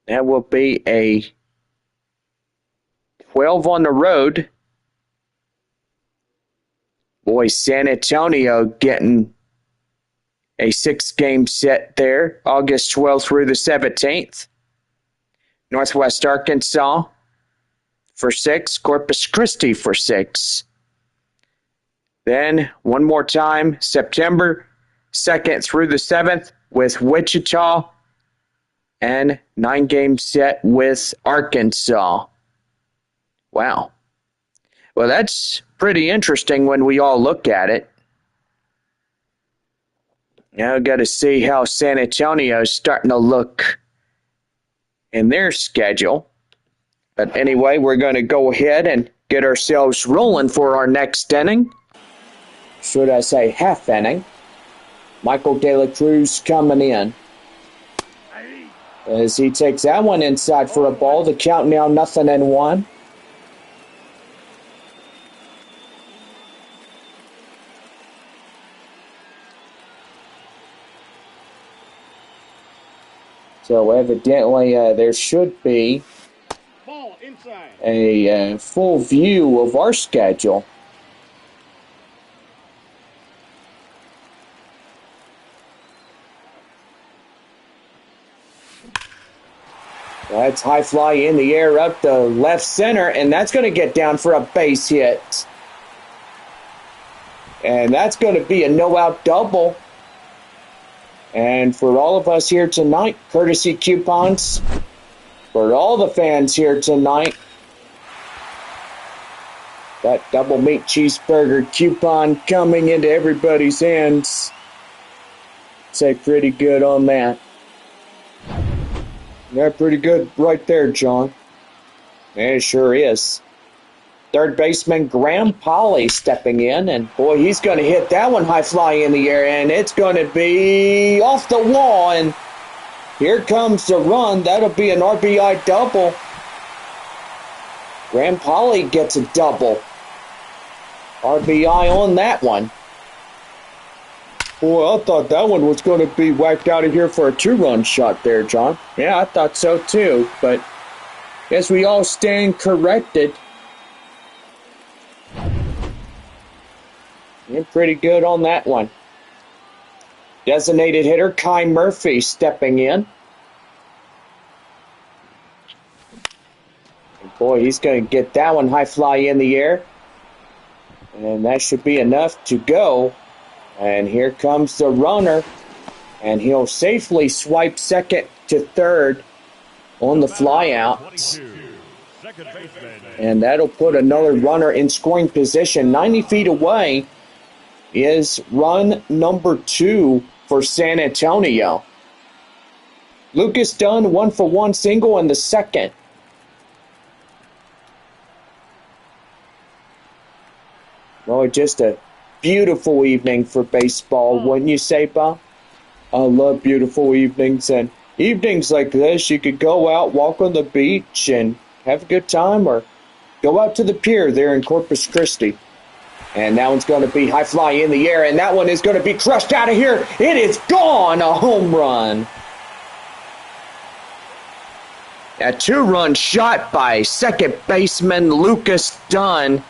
That will be a 12 on the road. Boy, San Antonio getting A 6-game set there, August 12th through the 17th. Northwest Arkansas for 6, Corpus Christi for 6. Then, one more time, September 2nd through the 7th with Wichita, and 9-game set with Arkansas. Wow. Well, that's pretty interesting when we all look at it. Now I've got to see how San Antonio is starting to look in their schedule. But anyway, we're going to go ahead and get ourselves rolling for our next inning. Should I say half inning? Michael De La Cruz coming in. As he takes that one inside for a ball. The count now 0-1. So evidently there should be a full view of our schedule. That's high fly in the air up to left center, and that's going to get down for a base hit. And that's going to be a no-out double. And for all of us here tonight, courtesy coupons for all the fans here tonight, that double meat cheeseburger coupon coming into everybody's hands. Say pretty good on that. Yeah, pretty good right there, John. Yeah, it sure is. Third baseman Graham Polly stepping in, and boy, he's going to hit that one high fly in the air, and it's going to be off the wall, and here comes the run. That'll be an RBI double. Graham Polly gets a double. RBI on that one. Boy, I thought that one was going to be whacked out of here for a 2-run shot there, John. Yeah, I thought so too, but guess we all stand corrected. You're pretty good on that one. Designated hitter Kai Murphy stepping in. And boy, he's going to get that one high fly in the air. And that should be enough to go. And here comes the runner. And he'll safely swipe second to third on the fly out. And that'll put another runner in scoring position. 90 feet away is run number 2 for San Antonio. Lucas Dunn, 1-for-1 single in the second. Oh, just a beautiful evening for baseball, wouldn't you say, Bob? I love beautiful evenings, and evenings like this, you could go out, walk on the beach, and have a good time, or go out to the pier there in Corpus Christi. And that one's going to be high fly in the air, and that one is going to be crushed out of here. It is gone, a home run. A 2-run shot by second baseman Lucas Dunn.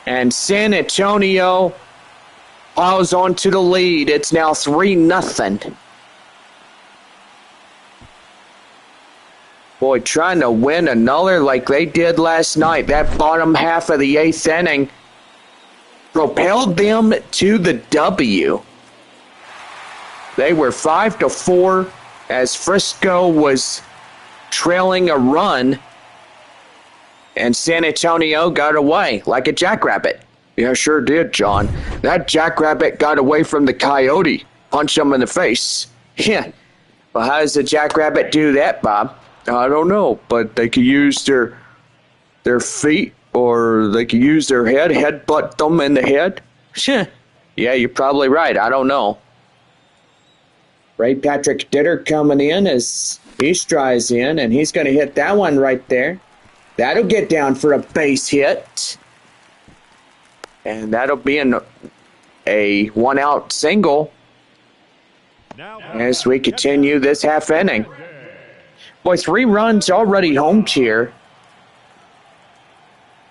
And San Antonio piles onto the lead. It's now 3-0. Boy, trying to win another like they did last night. That bottom half of the 8th inning propelled them to the W. They were 5-4 as Frisco was trailing a run. And San Antonio got away like a jackrabbit. Yeah, sure did, John. That jackrabbit got away from the coyote. Punched him in the face. Yeah. Well, how does the jackrabbit do that, Bob? I don't know, but they could use their feet or they could use their headbutt them in the head. Yeah, you're probably right. I don't know. Ray Patrick Ditter coming in as he strides in, and he's going to hit that one right there. That'll get down for a base hit. And that'll be a 1-out single as we continue this half inning. Boy, 3 runs already homed here.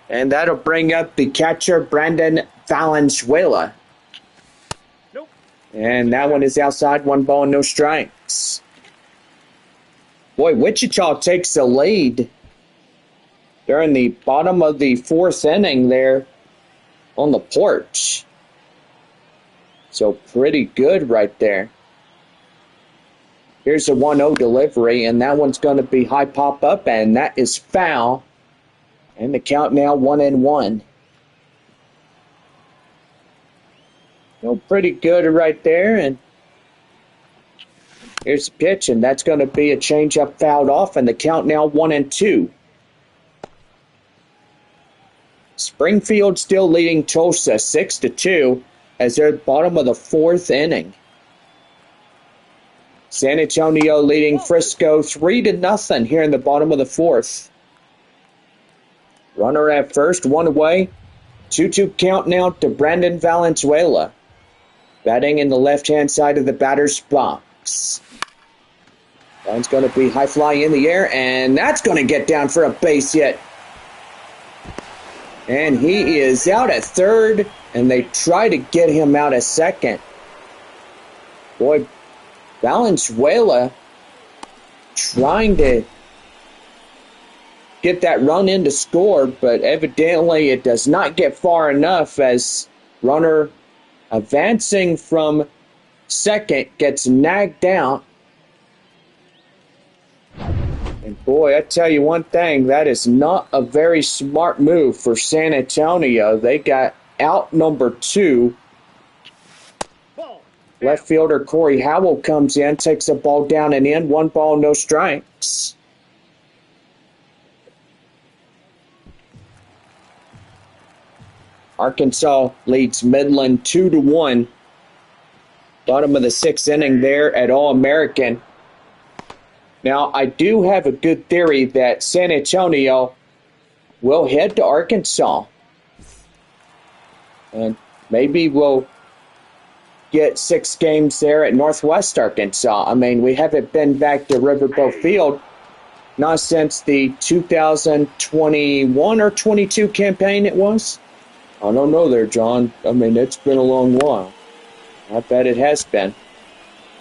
And that'll bring up the catcher, Brandon Valenzuela. Nope. And that one is outside, 1 ball, no strikes. Boy, Wichita takes the lead during the bottom of the 4th inning there on the porch. So pretty good right there. Here's a 1-0 delivery, and that one's going to be high pop up, and that is foul. And the count now 1-1. So pretty good right there, and here's the pitch, and that's going to be a changeup fouled off, and the count now 1-2. Springfield still leading Tulsa 6-2 as they're at the bottom of the 4th inning. San Antonio leading Frisco 3-0 here in the bottom of the 4th. Runner at first, 1 away. 2-2 count now to Brandon Valenzuela. Batting in the left-hand side of the batter's box. That's going to be high fly in the air, and that's going to get down for a base hit. And he is out at third, and they try to get him out at second. Boy, Valenzuela trying to get that run in to score, but evidently it does not get far enough as runner advancing from second gets nagged out. And boy, I tell you one thing, that is not a very smart move for San Antonio. They got out number 2. Left fielder Corey Howell comes in, takes the ball down and in. 1 ball, no strikes. Arkansas leads Midland 2-1. Bottom of the 6th inning there at All-American. Now, I do have a good theory that San Antonio will head to Arkansas. And maybe we'll get 6 games there at Northwest Arkansas. I mean, we haven't been back to Riverboat Field not since the 2021 or 22 campaign it was. I don't know there, John. I mean, it's been a long while. I bet it has been.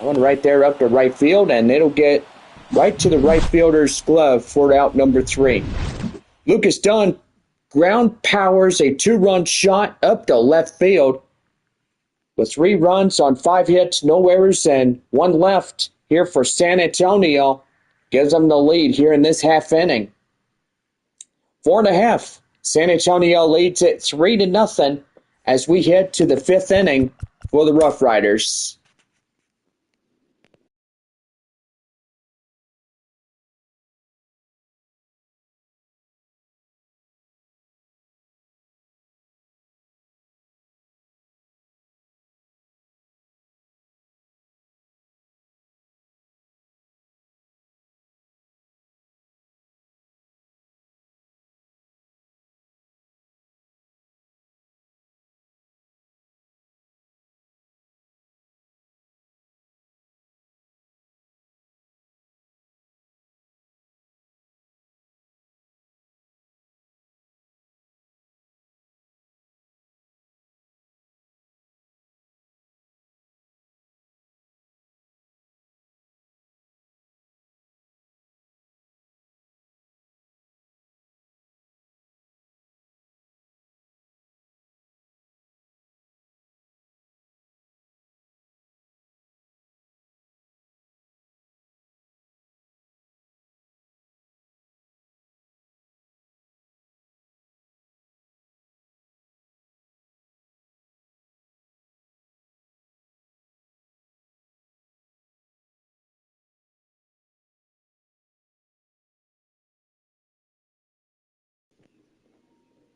I went right there up to right field, and it'll get right to the right fielder's glove for out number 3. Lucas Dunn ground powers a 2-run shot up to left field with 3 runs on 5 hits, no errors, and 1 left here for San Antonio. Gives them the lead here in this half inning. 4.5. San Antonio leads it 3-0 as we head to the 5th inning for the RoughRiders.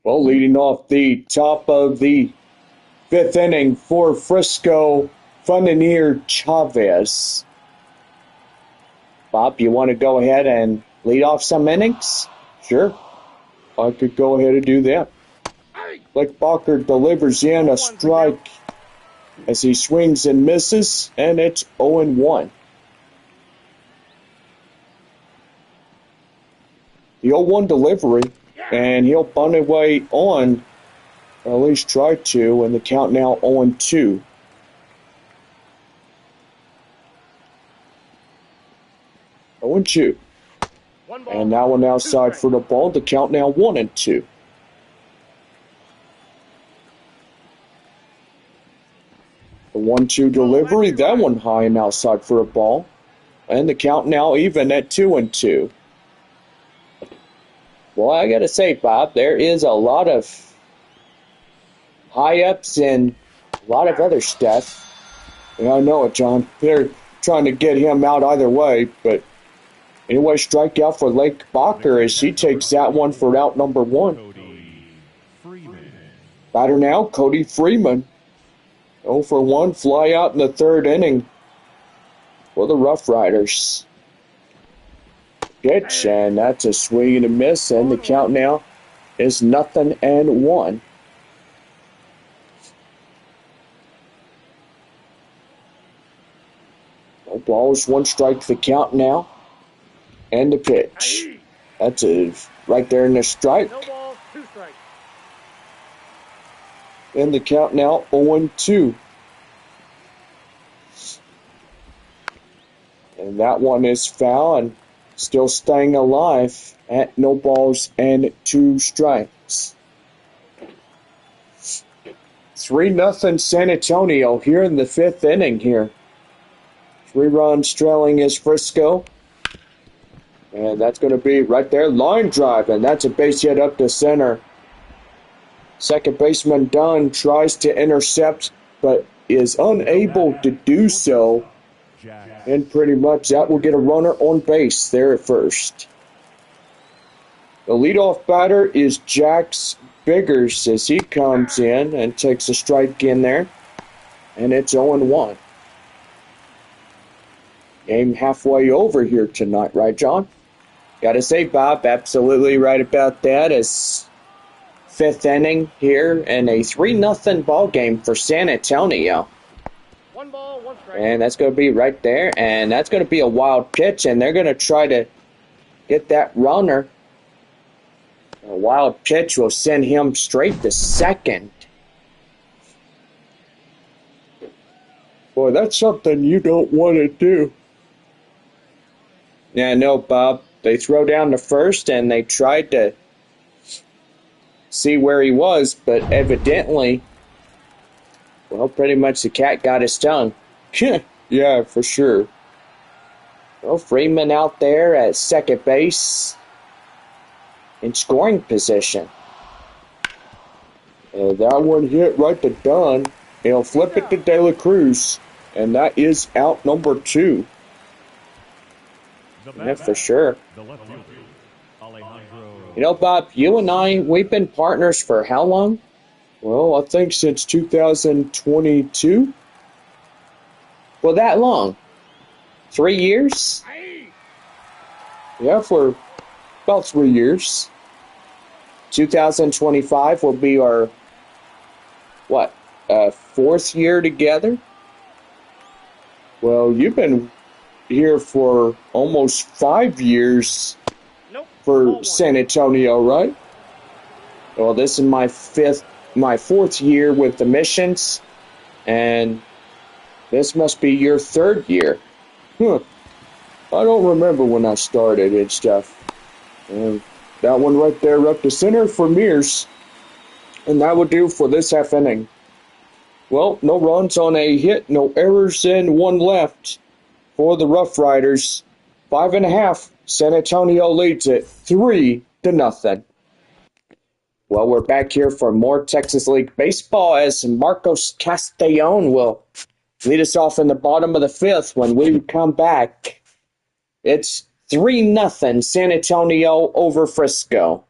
Well, leading off the top of the 5th inning for Frisco, Funanier Chavez. Bob, you want to go ahead and lead off some innings? Sure. I could go ahead and do that. Lickbacher delivers in a strike as he swings and misses, and it's 0-1. The 0-1 delivery, and he'll bunt away on, or at least try to, and the count now 0-2. 0-2. One ball. And that one Two outside strikes. for the ball. The count now 1-2. The 1-2 delivery. That one high and outside for a ball. And the count now even at 2-2. Well, I gotta say, Bob, there is a lot of high ups and a lot of other stuff. And I know it, John. They're trying to get him out either way, but anyway, strikeout for Lake Bacher as he takes that one for out number 1. Cody Freeman. Batter now, Cody Freeman. 0 for 1, fly out in the 3rd inning for the RoughRiders. Pitch, and that's a swing and a miss, and the count now is 0-1. No balls, 1 strike the count now. And the pitch. That's right there in the strike. No balls. Two strikes. And the count now 0-2. And that one is foul and still staying alive at no balls and 2 strikes. 3-0 San Antonio here in the 5th inning here. 3 runs trailing is Frisco. And that's going to be right there, line drive, and that's a base hit up to center. Second baseman Dunn tries to intercept, but is unable to do so. And pretty much that will get a runner on base there at first. The leadoff batter is Jax Biggers as he comes in and takes a strike in there. And it's 0-1. Game halfway over here tonight, right, John? Gotta say, Bob, absolutely right about that. It's 5th inning here and a 3-0 ball game for San Antonio. One ball. One strike. And that's going to be right there. And that's going to be a wild pitch. And they're going to try to get that runner. A wild pitch will send him straight to second. Boy, that's something you don't want to do. Yeah, no, Bob. They throw down the first and they tried to see where he was. But evidently, well, pretty much the cat got his tongue. Yeah, for sure. Well, Freeman out there at second base in scoring position. That one hit right to Dunn. He'll flip it to De La Cruz. And that is out number 2. Yeah, for sure. The left fielder, Alejandro. You know, Bob, you and I, we've been partners for how long? Well, I think since 2022. Well, that long. 3 years? Yeah, for about 3 years. 2025 will be our, 4th year together? Well, you've been here for almost 5 years Nope. for San Antonio, right? Well, this is my 4th year with the Missions, and this must be your 3rd year. Huh. I don't remember when I started and stuff. And that one right there up to center for Mears. And that would do for this half inning. Well, no runs on a hit, no errors, and 1 left for the RoughRiders. 5.5. San Antonio leads it 3-0. Well, we're back here for more Texas League baseball as Marcos Castellon will lead us off in the bottom of the 5th. When we come back, it's 3-0 San Antonio over Frisco.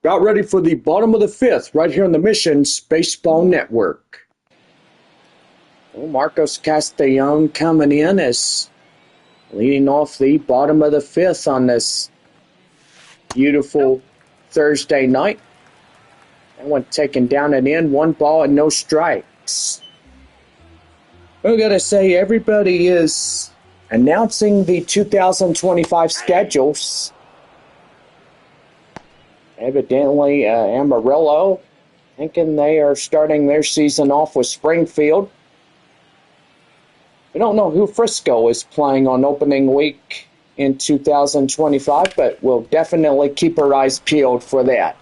About ready for the bottom of the fifth, right here on the Missions Baseball Network. Well, Marcos Castellon coming in as leading off the bottom of the fifth on this beautiful Thursday night. That one taken down and in, 1 ball and no strikes. We're going to say everybody is announcing the 2025 schedules. Evidently, Amarillo thinking they are starting their season off with Springfield. We don't know who Frisco is playing on opening week in 2025, but we'll definitely keep our eyes peeled for that.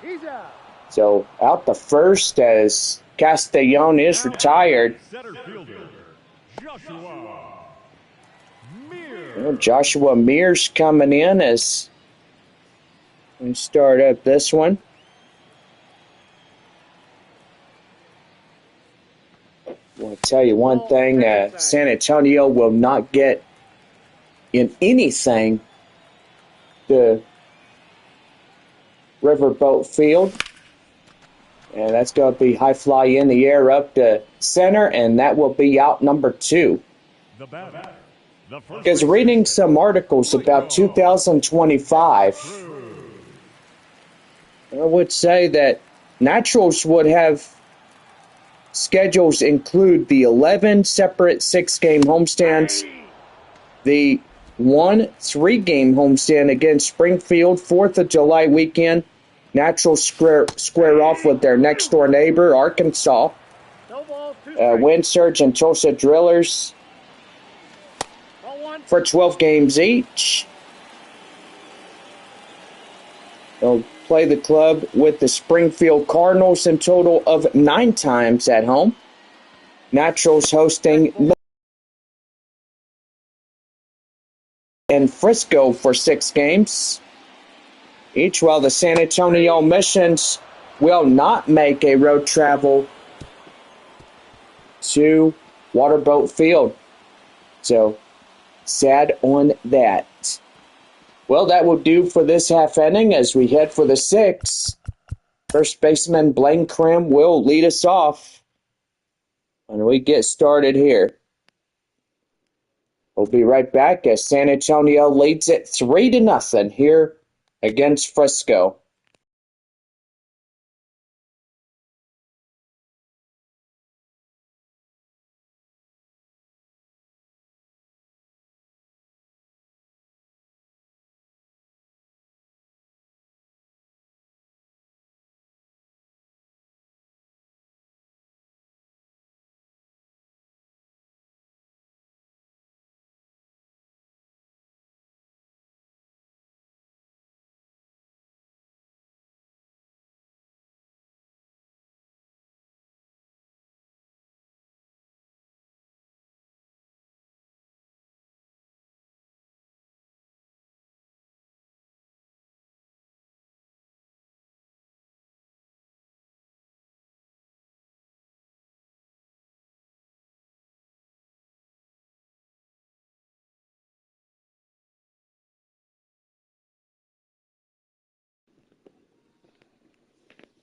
He's out. So out the first as Castellon is retired. Center fielder, Joshua Mears. Well, Joshua Mears coming in as we start up this one. I want to tell you one thing, San Antonio will not get in anything the Riverboat Field. And that's going to be high fly in the air up to center, and that will be out number 2. The batter, the first Because reading some articles about 2025, I would say that Naturals would have schedules include the 11 separate 6-game homestands, the 1 3-game homestand against Springfield, 4th of July weekend. Naturals square off with their next-door neighbor, Arkansas. No ball, 2 strikes. Wind Surge and Tulsa Drillers Ball 1. for 12 games each. They'll play the club with the Springfield Cardinals in total of 9 times at home. Naturals hosting and Frisco for 6 games each, while the San Antonio Missions will not make a road travel to Waterboat Field. So, sad on that. Well, that will do for this half inning as we head for the 6th. First baseman Blaine Krim will lead us off when we get started here. We'll be right back as San Antonio leads it 3-0 here against Frisco.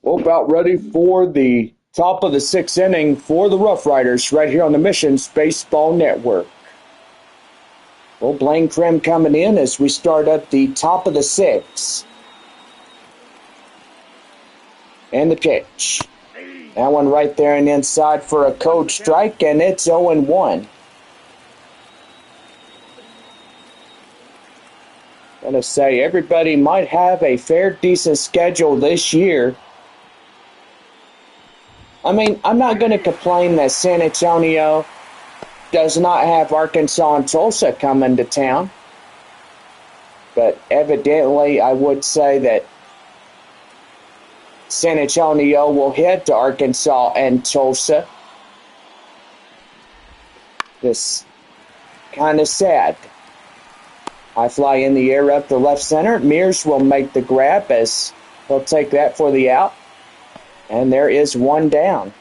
Well, about ready for the top of the 6th inning for the RoughRiders right here on the Missions Baseball Network. Well, Blaine Krim coming in as we start up the top of the 6th. And the pitch. That one right there and inside for a cold strike, and it's 0-1. Gonna say everybody might have a fair, decent schedule this year. I mean, I'm not going to complain that San Antonio does not have Arkansas and Tulsa coming to town. But evidently, I would say that San Antonio will head to Arkansas and Tulsa. This kind of sad. High fly in the air up the left center. Mears will make the grab as he'll take that for the out. And there is 1 down.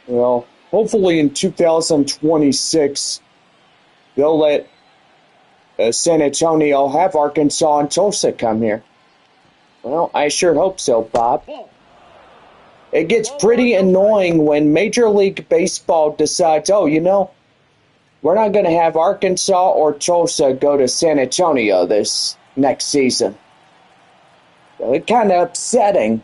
Well, hopefully in 2026, they'll let San Antonio have Arkansas and Tulsa come here? Well, I sure hope so, Bob. It gets pretty annoying when Major League Baseball decides, oh, you know, we're not going to have Arkansas or Tulsa go to San Antonio this next season. So it's kind of upsetting.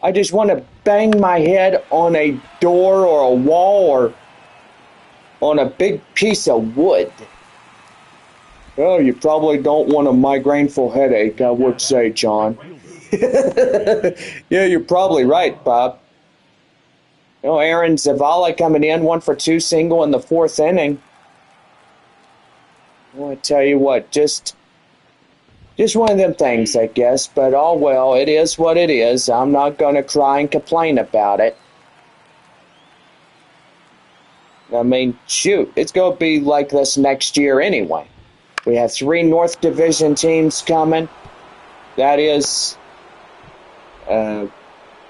I just want to bang my head on a door or a wall or on a big piece of wood. Well, you probably don't want a migraineful headache, I would say, John. Yeah, you're probably right, Bob. You know, Aaron Zavala coming in, 1 for 2 single in the 4th inning. Well, I tell you what, just one of them things, I guess. But oh well, it is what it is. I'm not going to cry and complain about it. I mean, shoot, it's going to be like this next year anyway. We have 3 North Division teams coming. That is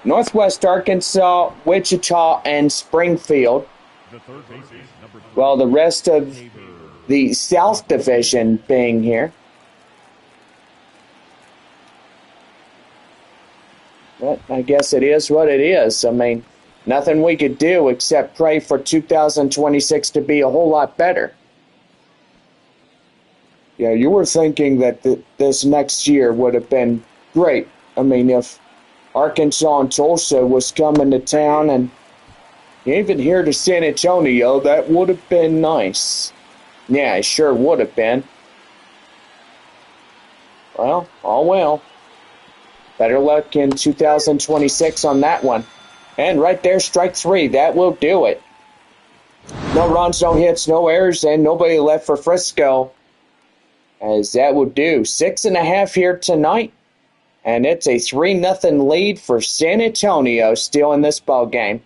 Northwest Arkansas, Wichita, and Springfield. Well, the rest of the South Division being here. But I guess it is what it is. I mean, nothing we could do except pray for 2026 to be a whole lot better. Yeah, you were thinking that this next year would have been great. I mean, if Arkansas and Tulsa was coming to town and even here to San Antonio, that would have been nice. Yeah, it sure would have been. Well, oh well. Better luck in 2026 on that one. And right there, strike 3. That will do it. No runs, no hits, no errors, and nobody left for Frisco. As that will do. 6.5 here tonight. And it's a 3-0 lead for San Antonio still in this ball game.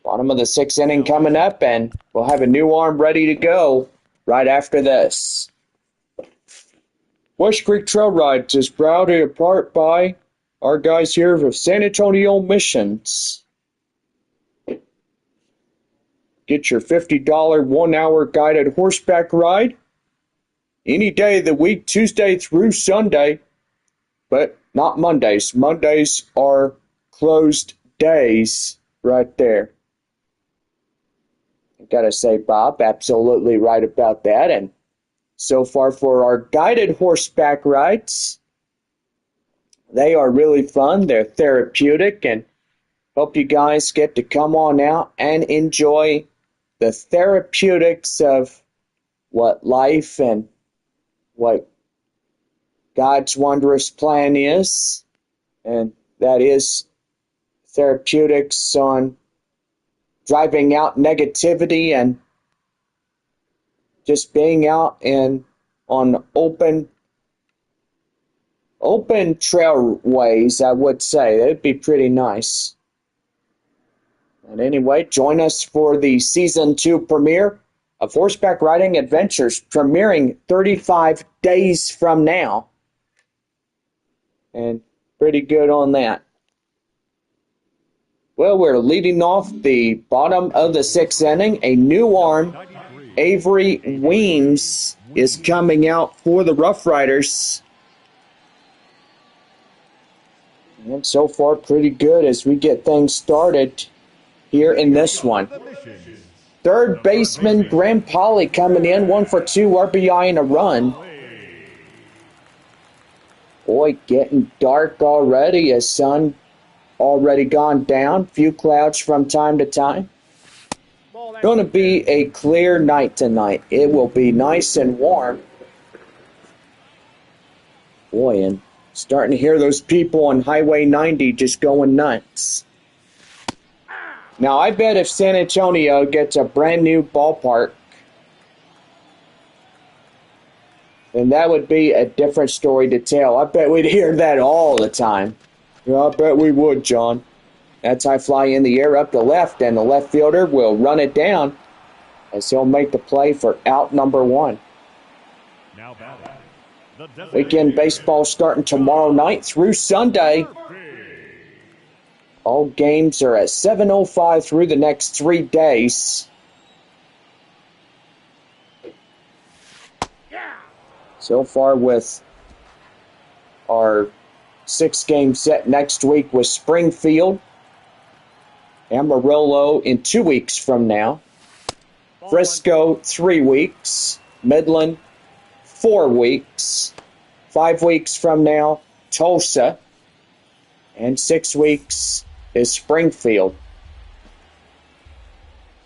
Bottom of the 6th inning coming up, and we'll have a new arm ready to go right after this. West Creek Trail Rides is proudly a part by our guys here of San Antonio Missions. Get your $50 1-hour guided horseback ride any day of the week, Tuesday through Sunday, but not Mondays. Mondays are closed days right there. I gotta say, Bob, absolutely right about that. And so far for our guided horseback rides, they are really fun. They're therapeutic, and hope you guys get to come on out and enjoy the therapeutics of what life and what God's wondrous plan is, and that is therapeutics on driving out negativity and just being out and on open trailways, I would say. That'd be pretty nice. And anyway, join us for the Season 2 premiere of Horseback Riding Adventures, premiering 35 days from now. And pretty good on that. Well, we're leading off the bottom of the 6th inning. A new arm, Avery Weems, is coming out for the RoughRiders. And so far, pretty good as we get things started here in this one. Third baseman Graham Polly coming in, 1 for 2 RBI and a run. Boy, getting dark already as sun already gone down. Few clouds from time to time. Going to be a clear night tonight. It will be nice and warm. Boy, and starting to hear those people on Highway 90 just going nuts. Now, I bet if San Antonio gets a brand new ballpark, then that would be a different story to tell. I bet we'd hear that all the time. Yeah, I bet we would, John. That's high fly in the air up the left, and the left fielder will run it down as he'll make the play for out number 1. Weekend baseball starting tomorrow night through Sunday. All games are at 7:05 through the next 3 days. So far with our 6-game set next week with Springfield, Amarillo in 2 weeks from now, Frisco 3 weeks, Midland 4 weeks, 5 weeks from now, Tulsa, and 6 weeks is Springfield.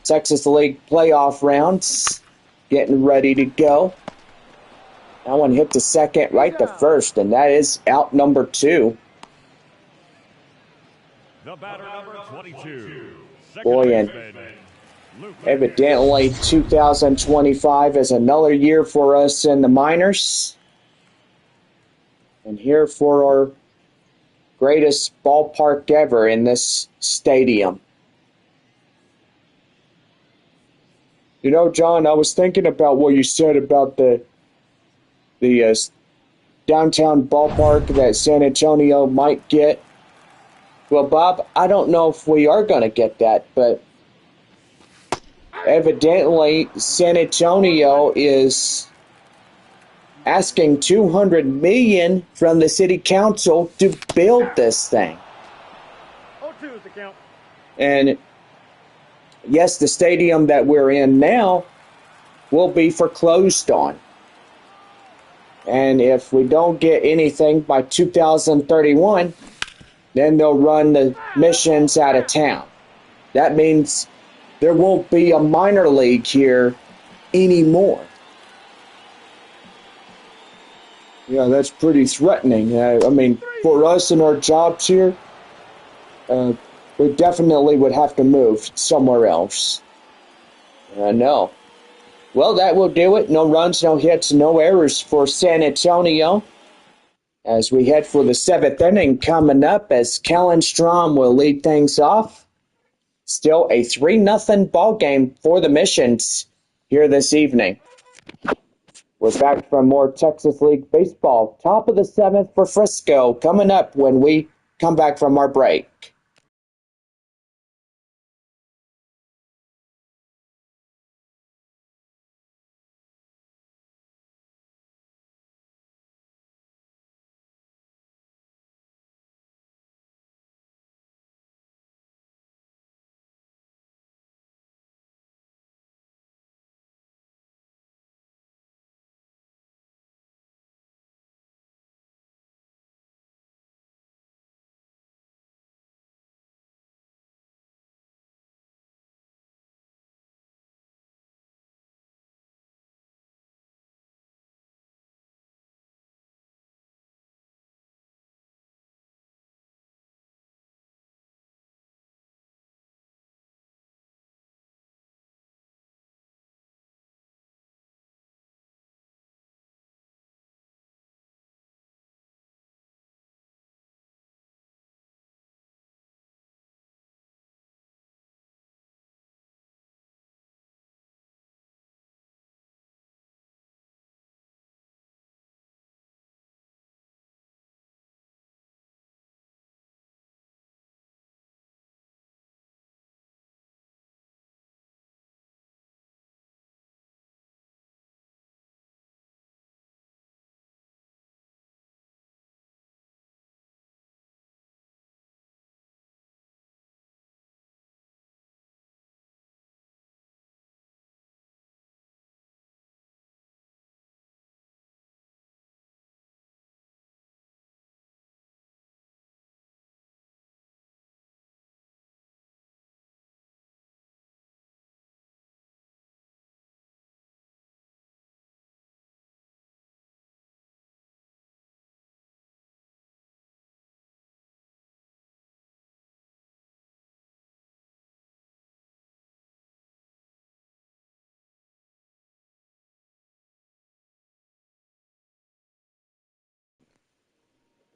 Texas League playoff rounds getting ready to go. That one hit the second, right to first, and that is out number 2. The batter number 22. Boy, and evidently 2025 is another year for us in the minors. And here for our greatest ballpark ever in this stadium. You know, John, I was thinking about what you said about the downtown ballpark that San Antonio might get. Well, Bob, I don't know if we are going to get that, but evidently San Antonio is asking $200 million from the city council to build this thing. 0-2 is the count. And yes, the stadium that we're in now will be foreclosed on. And if we don't get anything by 2031, then they'll run the missions out of town. That means there won't be a minor league here anymore. Yeah, that's pretty threatening. I mean, for us and our jobs here, we definitely would have to move somewhere else. I know. Well, that will do it. No runs, no hits, no errors for San Antonio. As we head for the 7th inning coming up, as Kellen Strom will lead things off. Still a 3-0 ball game for the Missions here this evening. We're back from more Texas League baseball. Top of the 7th for Frisco coming up when we come back from our break.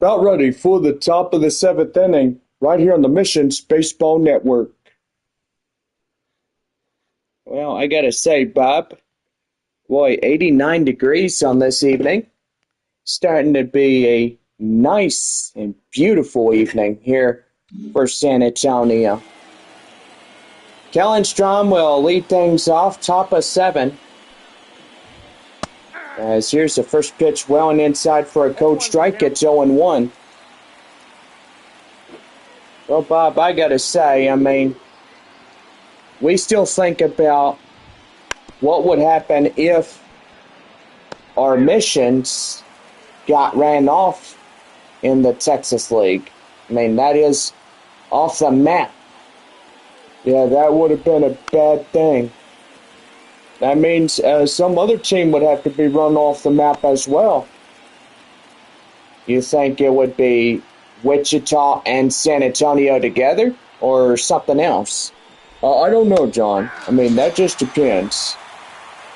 About ready for the top of the 7th inning, right here on the Missions Baseball Network. Well, I gotta say, Bob, boy, 89 degrees on this evening. Starting to be a nice and beautiful evening here for San Antonio. Kellen Strom will lead things off, top of 7. As here's the first pitch well and inside for a cold strike. It's 0-1. Well, Bob, I got to say, I mean, we still think about what would happen if our missions got ran off in the Texas League. I mean, that is off the map. Yeah, that would have been a bad thing. That means some other team would have to be run off the map as well. You think it would be Wichita and San Antonio together or something else? I don't know, John. I mean, that just depends.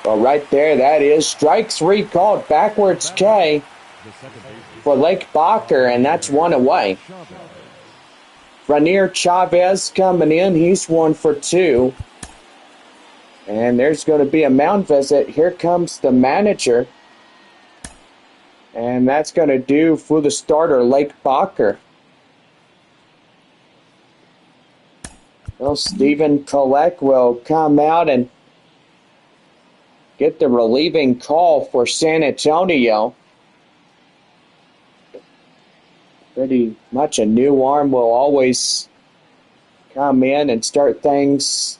Well, right there, that is strike three called backwards K for Lake Bacher, and that's one away. Rainier Chavez coming in. He's 1 for 2. And there's going to be a mound visit. Here comes the manager. And that's going to do for the starter, Lake Bacher. Well, Stephen Kolek will come out and get the relieving call for San Antonio. Pretty much a new arm will always come in and start things.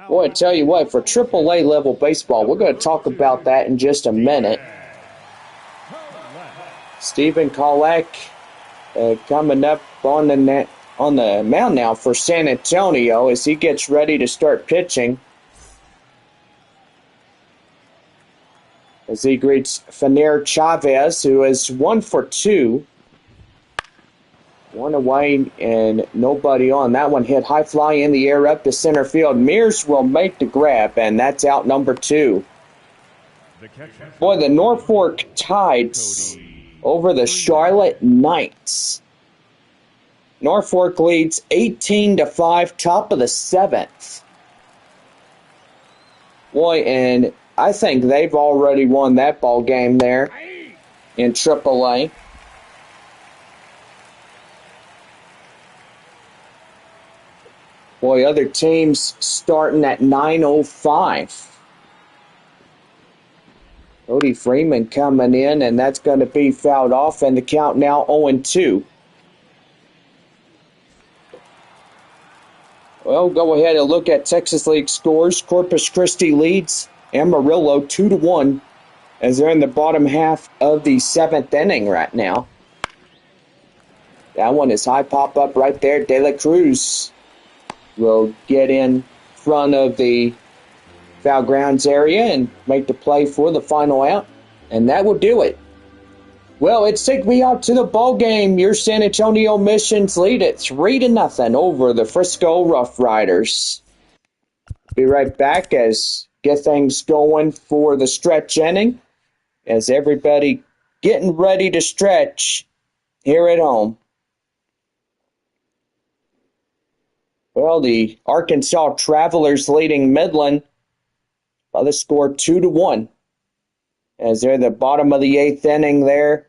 Boy, I tell you what, for AAA level baseball, we're going to talk about that in just a minute. Stephen Kolek coming up on the mound now for San Antonio as he gets ready to start pitching. As he greets Rainier Chavez, who is 1 for 2. One away and nobody on. That one hit high fly in the air up to center field. Mears will make the grab, and that's out number 2. Boy, the Norfolk Tides over the Charlotte Knights. Norfolk leads 18-5, top of the 7th. Boy, and I think they've already won that ball game there in AAA. Boy, other teams starting at 9:05. Cody Freeman coming in, and that's going to be fouled off, and the count now 0-2. Well, go ahead and look at Texas League scores. Corpus Christi leads Amarillo 2-1 as they're in the bottom half of the 7th inning right now. That one is high pop up right there. De La Cruz will get in front of the foul grounds area and make the play for the final out, and that will do it. Well, it's take me out to the ball game. Your San Antonio Missions lead it 3-0 over the Frisco RoughRiders. Be right back as get things going for the stretch inning as everybody getting ready to stretch here at home. Well, the Arkansas Travelers leading Midland by the score 2-1 as they're at the bottom of the 8th inning there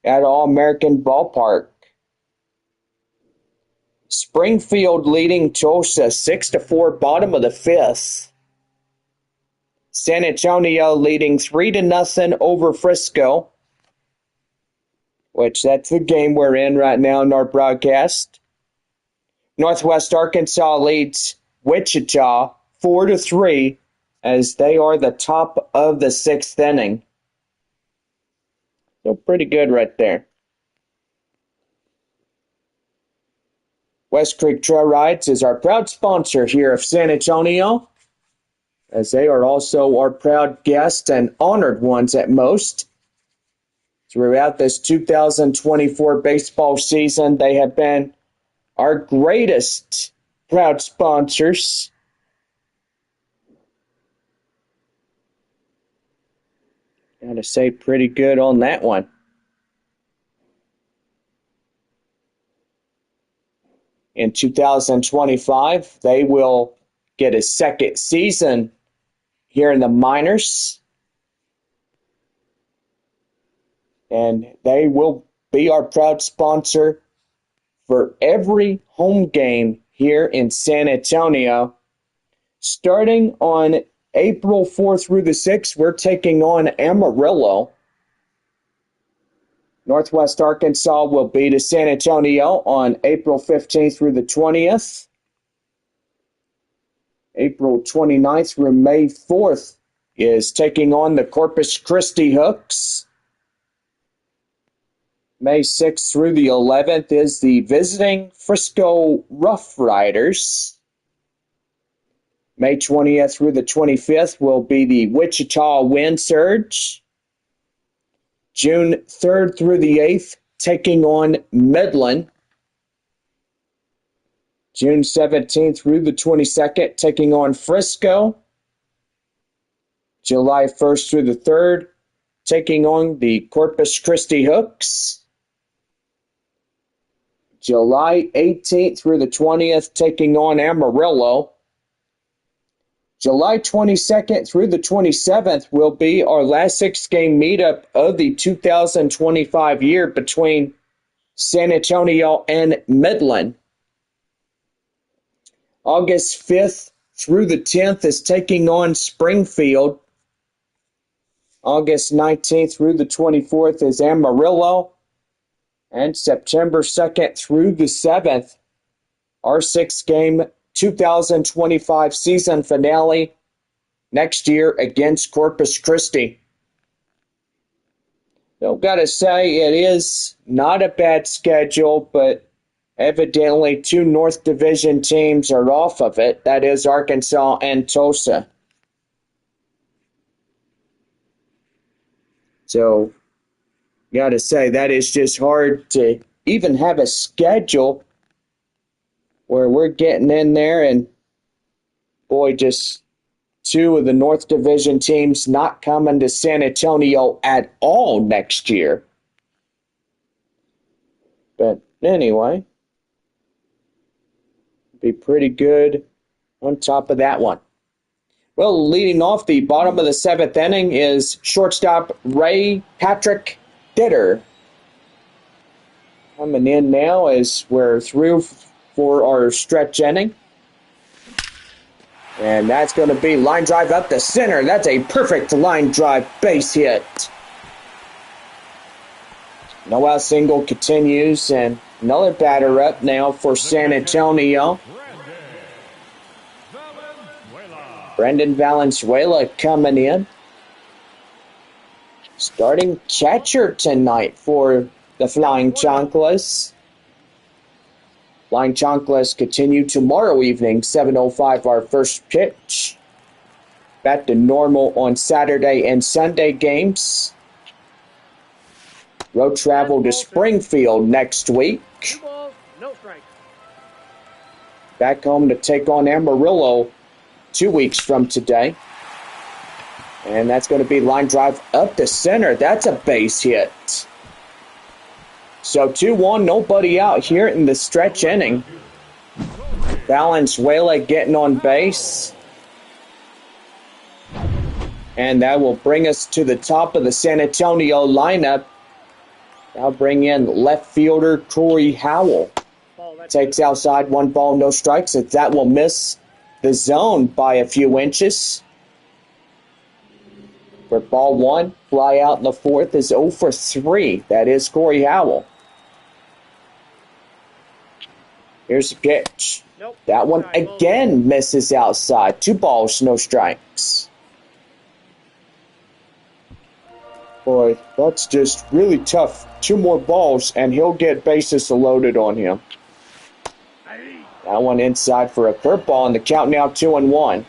at All-American Ballpark. Springfield leading Tulsa 6-4, bottom of the 5th. San Antonio leading 3-0 over Frisco, which that's the game we're in right now in our broadcast. Northwest Arkansas leads Wichita 4-3 as they are the top of the 6th inning. So pretty good right there. West Creek Trail Rides is our proud sponsor here of San Antonio, as they are also our proud guests and honored ones at most. Throughout this 2024 baseball season, they have been our greatest proud sponsors. Gotta say, pretty good on that one. In 2025, they will get a second season here in the minors. And they will be our proud sponsor for every home game here in San Antonio. Starting on April 4th through the 6th, we're taking on Amarillo. Northwest Arkansas will be to San Antonio on April 15th through the 20th. April 29th through May 4th is taking on the Corpus Christi Hooks. May 6th through the 11th is the visiting Frisco RoughRiders. May 20th through the 25th will be the Wichita Wind Surge. June 3rd through the 8th, taking on Midland. June 17th through the 22nd, taking on Frisco. July 1st through the 3rd, taking on the Corpus Christi Hooks. July 18th through the 20th, taking on Amarillo. July 22nd through the 27th will be our last 6-game meetup of the 2025 year between San Antonio and Midland. August 5th through the 10th is taking on Springfield. August 19th through the 24th is Amarillo. And September 2nd through the 7th, our 6-game 2025 season finale next year against Corpus Christi. So, gotta say, it is not a bad schedule, but evidently 2 North Division teams are off of it. That is Arkansas and Tulsa. So, gotta say, that is just hard to even have a schedule where we're getting in there and, boy, just 2 of the North Division teams not coming to San Antonio at all next year. But anyway, be pretty good on top of that one. Well, leading off the bottom of the 7th inning is shortstop Ray Patrick Ditter. Coming in now as we're through for our stretch inning. And that's going to be line drive up the center. That's a perfect line drive base hit. No out single continues, and another batter up now for San Antonio. Brendan Valenzuela coming in. Starting catcher tonight for the Flying Chanclas. Flying Chanclas continue tomorrow evening, 7:05, our first pitch. Back to normal on Saturday and Sunday games. Road travel to Springfield next week. 2 balls, no strikes. Back home to take on Amarillo 2 weeks from today. And that's going to be line drive up the center. That's a base hit. So 2-1, nobody out here in the stretch inning. Valenzuela getting on base. And that will bring us to the top of the San Antonio lineup. I'll bring in left fielder Corey Howell. Takes outside, 1 ball, no strikes. That will miss the zone by a few inches. For ball 1, fly out in the 4th is 0 for 3. That is Corey Howell. Here's the pitch. Nope. That one again misses outside. 2 balls, no strikes. Boy, that's just really tough. 2 more balls, and he'll get bases loaded on him. That one inside for a curveball, and the count now 2-1.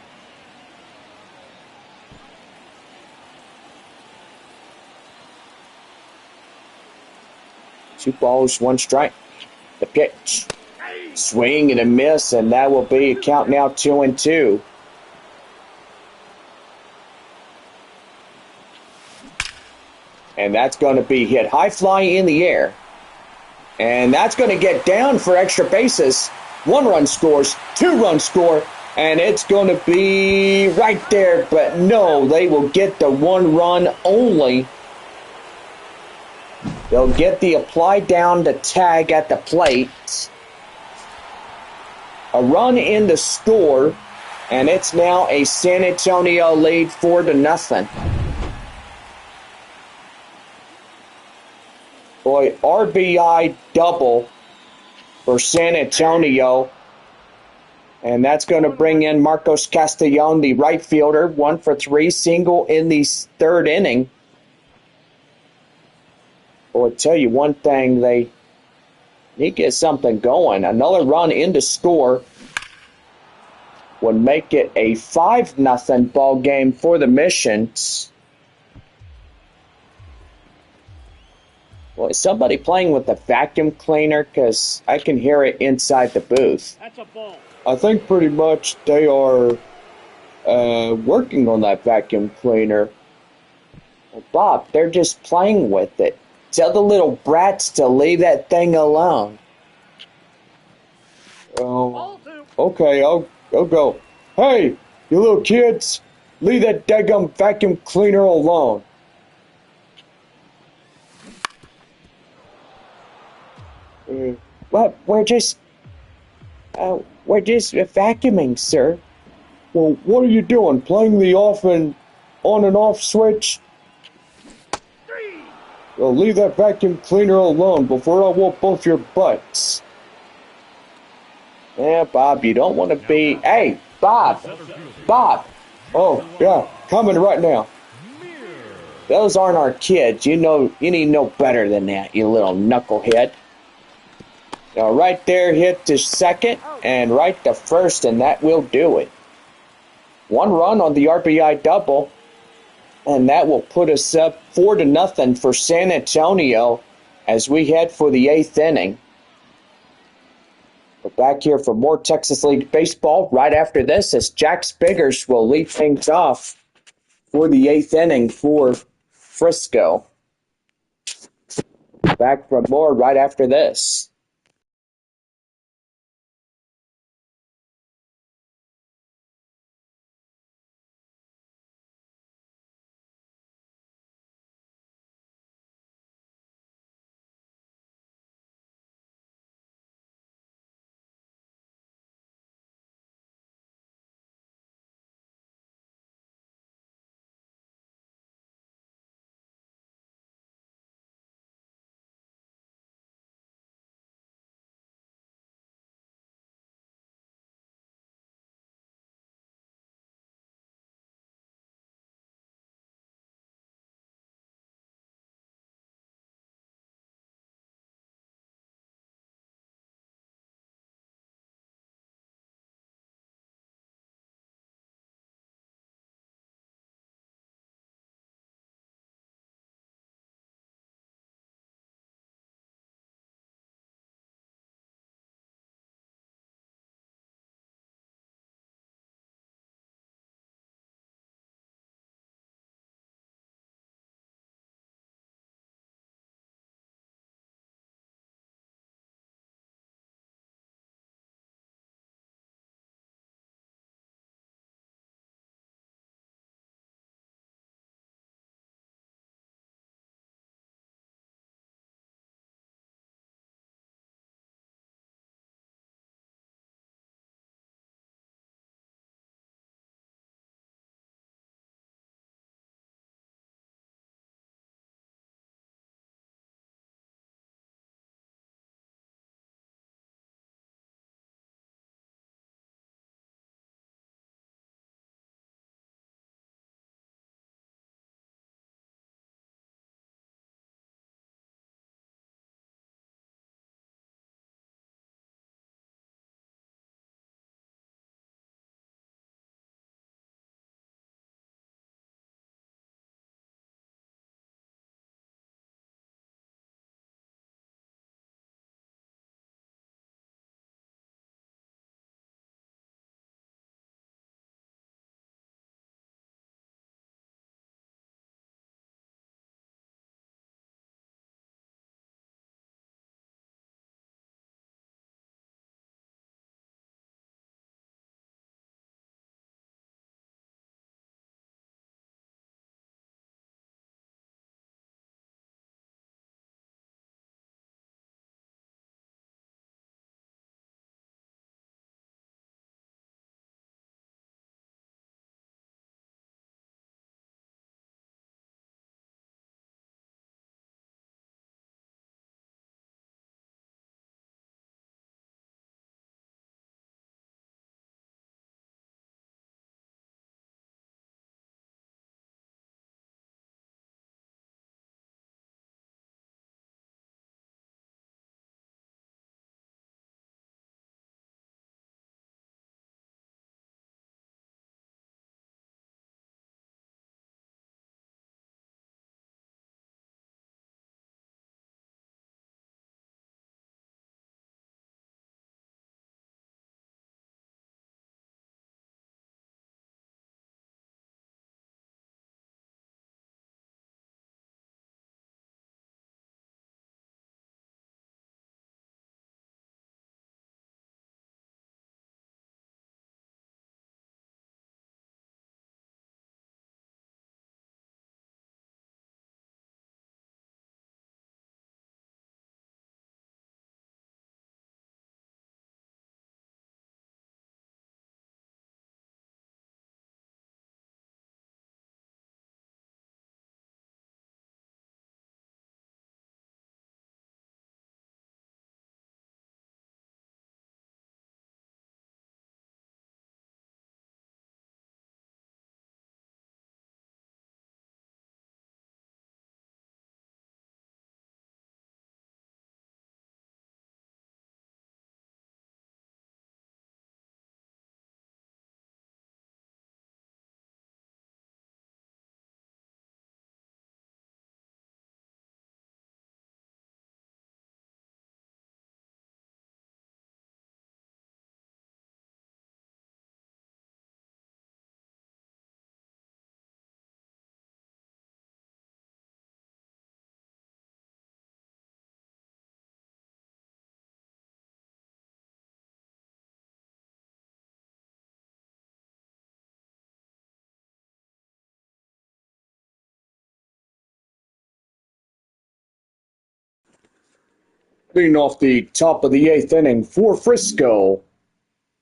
Two balls, 1 strike. The pitch. Swing and a miss, and that will be a count now 2-2. And that's going to be hit high fly in the air. And that's going to get down for extra bases. 1 run scores, 2 run score, and it's going to be right there. But no, they will get the 1 run only. They'll get the apply down to tag at the plate. A run in the score, And it's now a San Antonio lead 4-0. Boy, RBI double for San Antonio. And that's going to bring in Marcos Castellon, the right fielder, 1 for 3, single in the third inning. Well, I'll tell you one thing, they need to get something going. Another run in to score would make it a 5-0 ball game for the Missions. Well, is somebody playing with the vacuum cleaner? Because I can hear it inside the booth. That's a ball. I think pretty much they are working on that vacuum cleaner. Well, Bob, they're just playing with it. Tell the little brats to leave that thing alone. Oh, Ball 2. okay, I'll go. Hey, you little kids, leave that daggum vacuum cleaner alone. What? We're just vacuuming, sir. Well, what are you doing? Playing the on and off switch? 3. Well, leave that vacuum cleaner alone before I whoop both your butts. Yeah, Bob, you don't want to be... Hey, Bob! Bob! Oh, yeah, coming right now. Those aren't our kids. You need to know better than that, you little knucklehead. Now, right there, hit to second, and right to first, and that will do it. 1 run on the RBI double, and that will put us up 4-0 for San Antonio as we head for the 8th inning. We're back here for more Texas League baseball right after this as Jack Spiggers will lead things off for the 8th inning for Frisco. Back for more right after this. Leading off the top of the 8th inning for Frisco,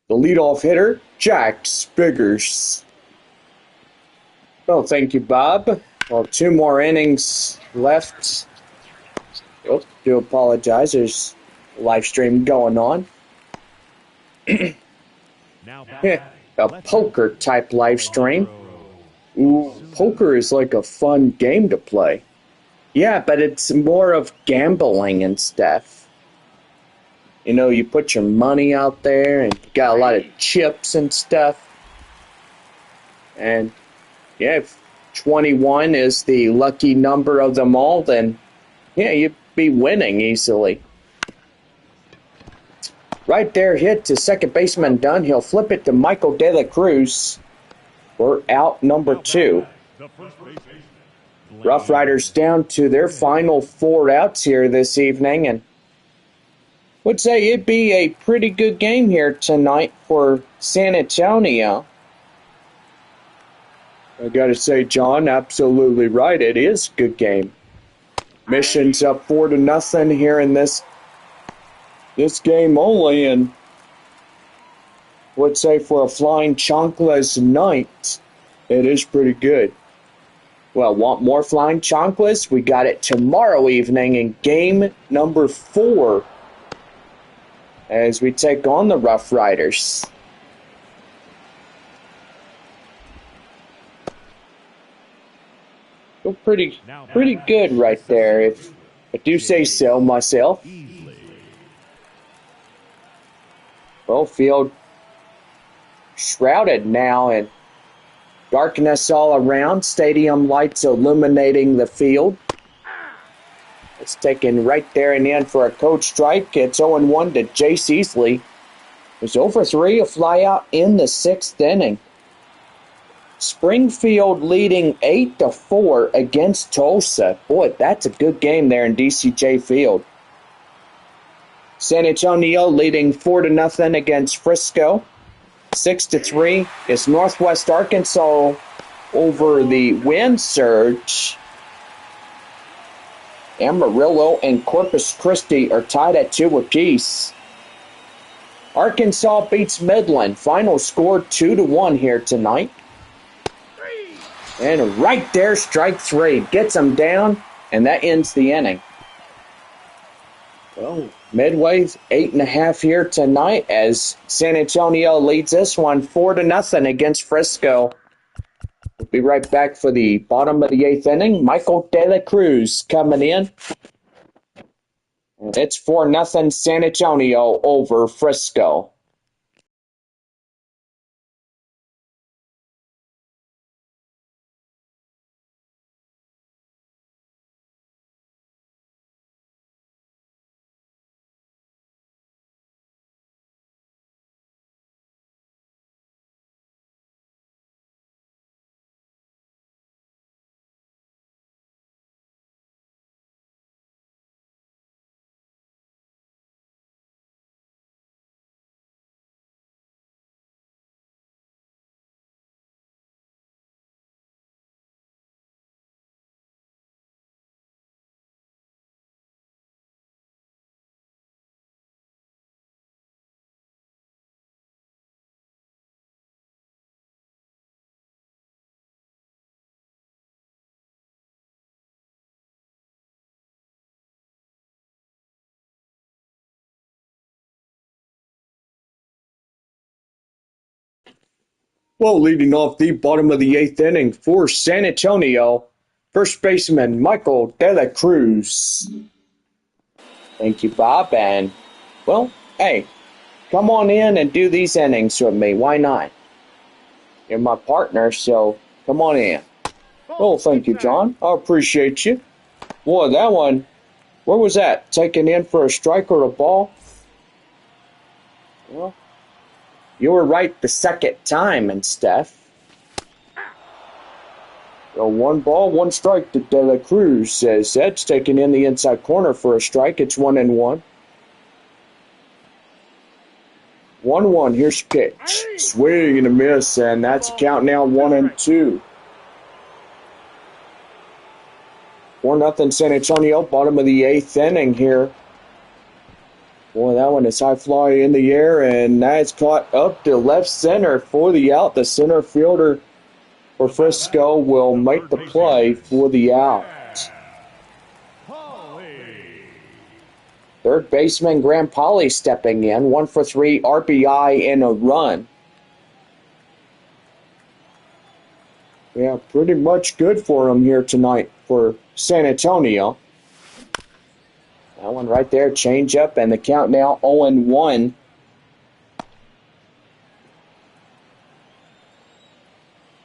the leadoff hitter, Jack Spiggers. Well, thank you, Bob. Well, 2 more innings left. Oh, do apologize. There's a live stream going on. Now A poker type live stream. Ooh, poker is like a fun game to play. Yeah, but it's more of gambling and stuff. You know, you put your money out there and you got a lot of chips and stuff. And yeah, if 21 is the lucky number of them all, then yeah, you'd be winning easily. Right there, hit to second baseman Dunn. He'll flip it to Michael De La Cruz for out number 2. the first baseman. RoughRiders down to their final 4 outs here this evening, and would say it'd be a pretty good game here tonight for San Antonio. I gotta say, John, absolutely right. It is a good game. Mission's up 4-0 here in this game only, and would say for a flying chanclas night, it is pretty good. Well, want more flying chanclas? We got it tomorrow evening in game number 4 as we take on the RoughRiders. Feel pretty good right there, if I do say so myself. Well, field shrouded now in darkness all around. Stadium lights illuminating the field. It's taken right there and in for a code strike. It's 0-1 to Jace Easley. It was over 3, a flyout in the 6th inning. Springfield leading 8-4 against Tulsa. Boy, that's a good game there in DCJ Field. San Antonio leading 4-0 against Frisco. 6-3 is Northwest Arkansas over the wind surge. Amarillo and Corpus Christi are tied at 2 apiece. Arkansas beats Midland. Final score 2-1 here tonight. And right there, strike 3. Gets them down, and that ends the inning. Well, Midway's 8.5 here tonight as San Antonio leads this one 4-0 against Frisco. We'll be right back for the bottom of the 8th inning. Michael De La Cruz coming in. And it's 4-0 San Antonio over Frisco. Well, leading off the bottom of the 8th inning for San Antonio, first baseman Michael De La Cruz. Thank you, Bob. And, well, hey, come on in and do these innings with me. Why not? You're my partner, so come on in. Oh, thank you, John. I appreciate you. Boy, that one, where was that? Taken in for a strike or a ball? Well, you were right the second time and stuff. So 1 ball, 1 strike to De La Cruz, says that's taken in the inside corner for a strike. It's 1-1. 1-1, here's pitch. Swing and a miss, and that's a count now 1-2. 4-0 San Antonio, bottom of the 8th inning here. Boy, that one is high fly in the air, and that's caught up to left center for the out. The center fielder for Frisco will make the play for the out. Third baseman Graham Polly stepping in, 1 for 3 RBI and a run. Yeah, pretty much good for him here tonight for San Antonio. That one right there, change up, and the count now 0-1.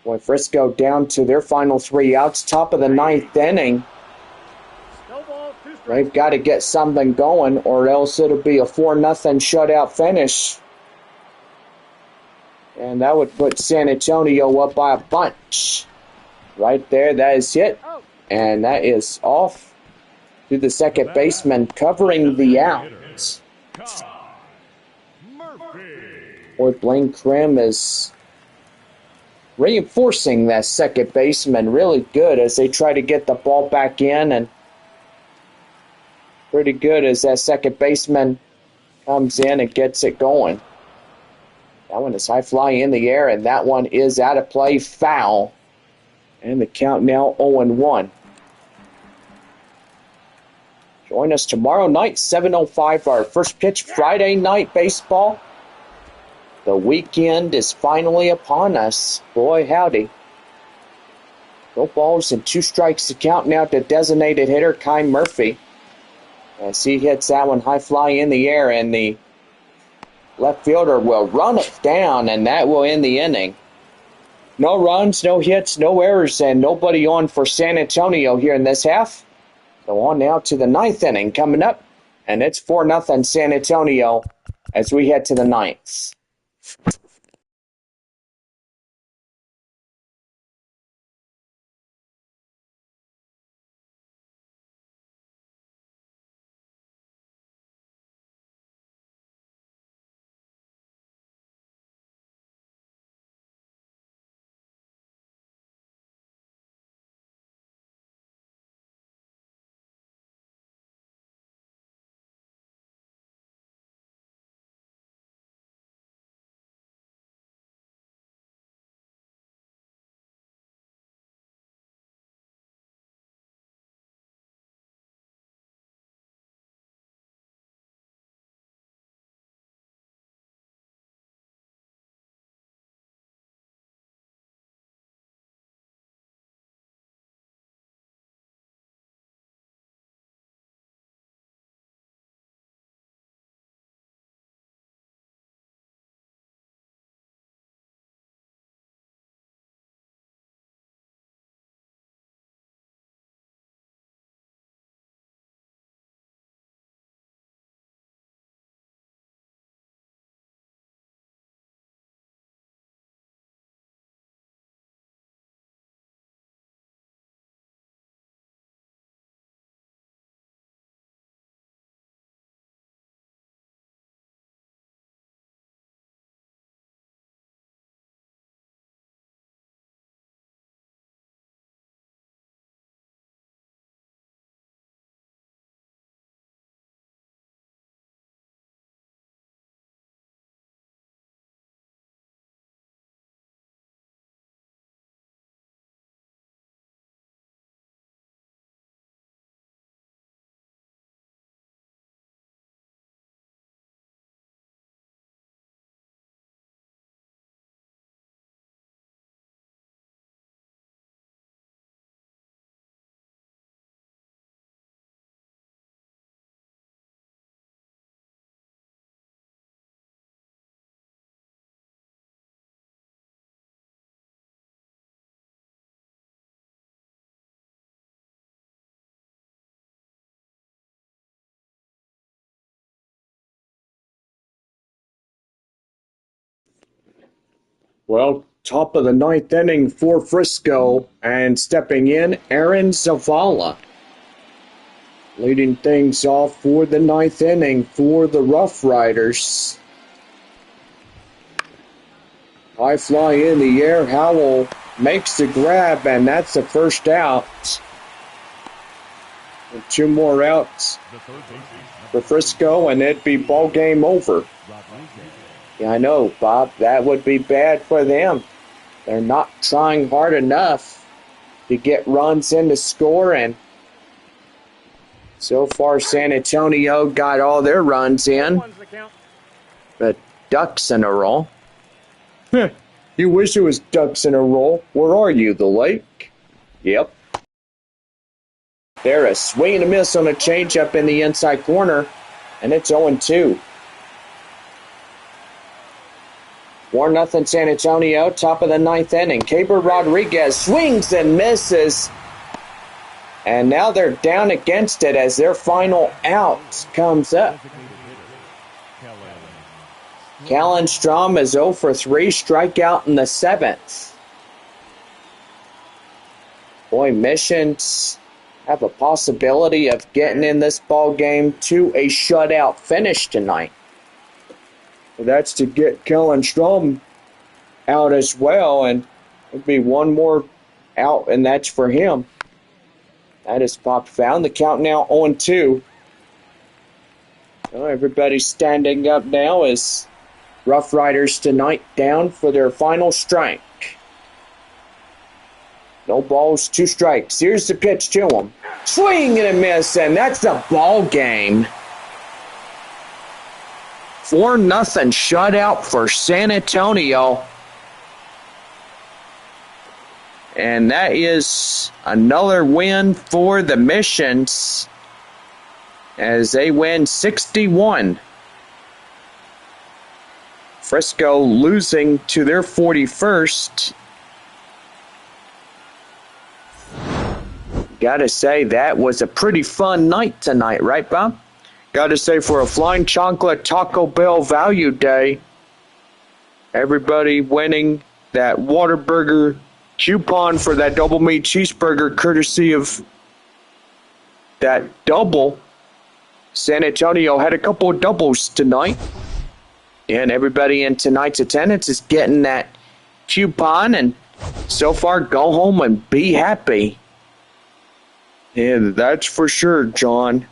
Boy, Frisco down to their final 3 outs, top of the 9th inning. They've got to get something going, or else it'll be a 4-0 shutout finish. And that would put San Antonio up by a bunch. Right there, that is hit. And that is off to the second baseman, covering the out. Boy, Blaine Krim is reinforcing that second baseman really good as they try to get the ball back in, and pretty good as that second baseman comes in and gets it going. That one is high fly in the air, and that one is out of play, foul. And the count now 0-1. Join us tomorrow night, 7:05, our first pitch, Friday night baseball. The weekend is finally upon us. Boy, howdy. No balls and 2 strikes to count now to designated hitter Kai Murphy. As he hits that one high fly in the air, and the left fielder will run it down, and that will end the inning. No runs, no hits, no errors, and nobody on for San Antonio here in this half. So on now to the 9th inning coming up, and it's 4-0 San Antonio as we head to the 9th. Well, top of the 9th inning for Frisco, and stepping in, Aaron Zavala. Leading things off for the 9th inning for the RoughRiders. High fly in the air, Howell makes the grab, and that's the first out. And 2 more outs The third baseman, for Frisco, and it'd be ball game over. Rodriguez. Yeah, I know, Bob. That would be bad for them. They're not trying hard enough to get runs in to score, and so far San Antonio got all their runs in, One's the count. but ducks in a row. You wish it was ducks in a row. Where are you, the lake? Yep. There, a swing and a miss on a changeup in the inside corner, and it's 0-2. 4-0 San Antonio, top of the 9th inning. Caber Rodriguez swings and misses. And now they're down against it as their final out comes up. Designated hitter, Callan Strom is 0 for 3, strikeout in the 7th. Boy, Missions have a possibility of getting in this ball game to a shutout finish tonight. That's to get Callan Strom out as well, and it'll be one more out, and that's for him. That is popped found. The count now 0-2. Everybody's standing up now as RoughRiders tonight down for their final strike. No balls, 2 strikes. Here's the pitch to him. Swing and a miss, and that's the ball game. 4-0 shutout for San Antonio. And that is another win for the Missions as they win 61. Frisco losing to their 41st. Gotta say, that was a pretty fun night tonight, right, Bob? Gotta say, for a Flying Chocolate Taco Bell Value Day, everybody winning that Whataburger coupon for that double meat cheeseburger courtesy of that double. San Antonio had a couple of doubles tonight, and everybody in tonight's attendance is getting that coupon, and so far go home and be happy. Yeah, that's for sure, John.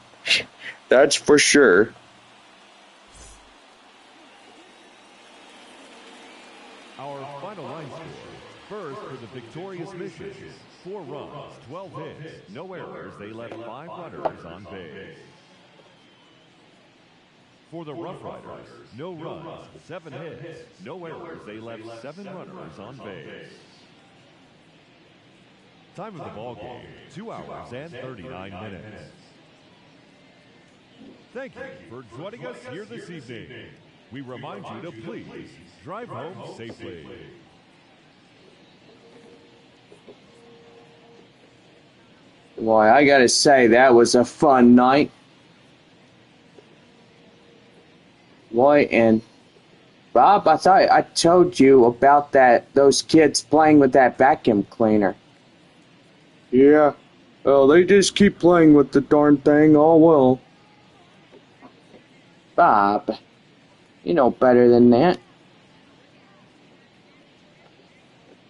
That's for sure. Our final line score. First for the victorious Missions. 4 runs, 12 hits, no errors. They left 5 runners on base. For the RoughRiders, no runs, 7 hits, no errors. They left 7 runners on base. Time of the ball game, 2 hours and 39 minutes. Thank you for joining us here this evening. We remind you to please drive home safely. Boy, I gotta say, that was a fun night. Boy, and Bob, I thought I told you about those kids playing with that vacuum cleaner. Yeah, well, they just keep playing with the darn thing all well. Bob, you know better than that.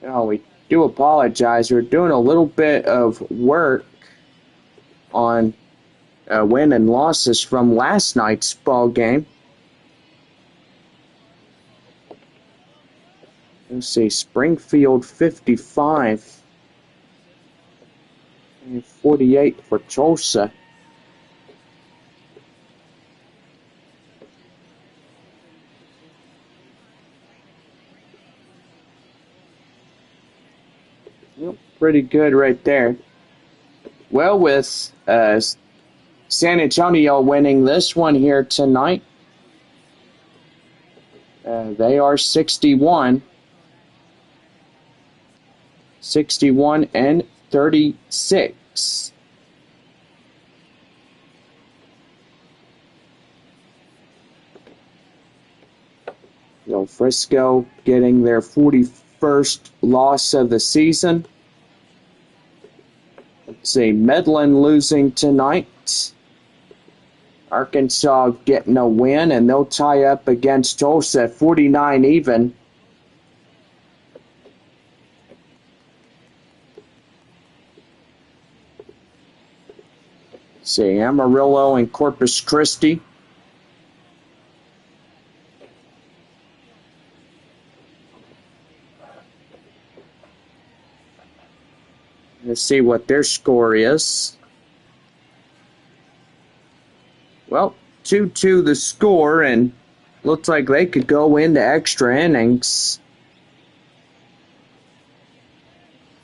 Oh, we do apologize. We're doing a little bit of work on win and losses from last night's ball game. Let's see, Springfield 55 and 48 for Tulsa. Pretty good right there. Well, with San Antonio winning this one here tonight, they are 61 and 36. So Frisco getting their 41st loss of the season. Let's see, Medlin losing tonight. Arkansas getting a win, and they'll tie up against Tulsa at 49 even. see, Amarillo and Corpus Christi. Let's see what their score is. Well, 2-2 the score, and looks like they could go into extra innings.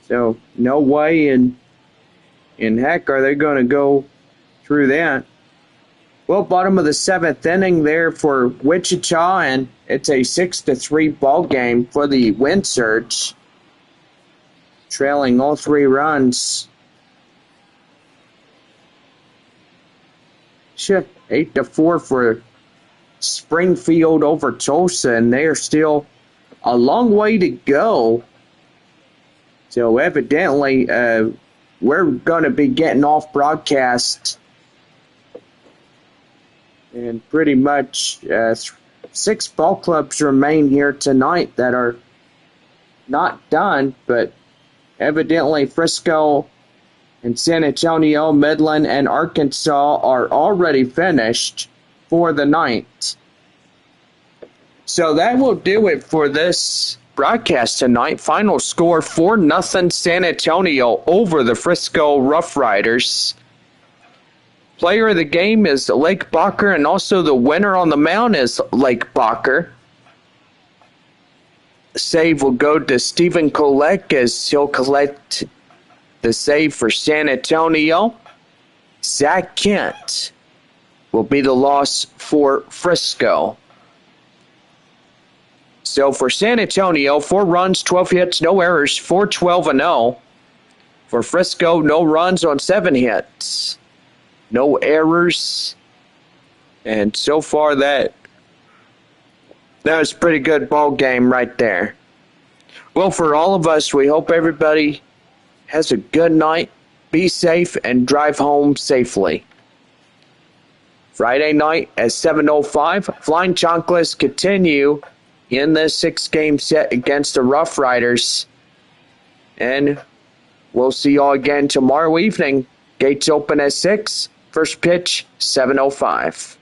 So, no way in heck are they going to go through that. Well, bottom of the 7th inning there for Wichita, and it's a 6-3 ball game for the Wind Surge, trailing all 3 runs. 8-4 for Springfield over Tulsa, and they are still a long way to go. So evidently, we're going to be getting off broadcast, and pretty much 6 ball clubs remain here tonight that are not done, but evidently Frisco and San Antonio, Midland, and Arkansas are already finished for the night. So that will do it for this broadcast tonight. Final score 4-0 San Antonio over the Frisco RoughRiders. Player of the game is Lake Bacher, and also the winner on the mound is Lake Bacher. Save will go to Stephen Kolek as he'll collect the save for San Antonio. Zach Kent will be the loss for Frisco. So for San Antonio, 4 runs, 12 hits, no errors, 4-12-0. For Frisco, no runs on 7 hits, no errors. And so far that was a pretty good ball game right there. Well, for all of us, we hope everybody has a good night, be safe, and drive home safely. Friday night at 7:05, Flying Chocolates continue in the 6-game set against the RoughRiders. And we'll see y'all again tomorrow evening. Gates open at 6. First pitch, 7:05.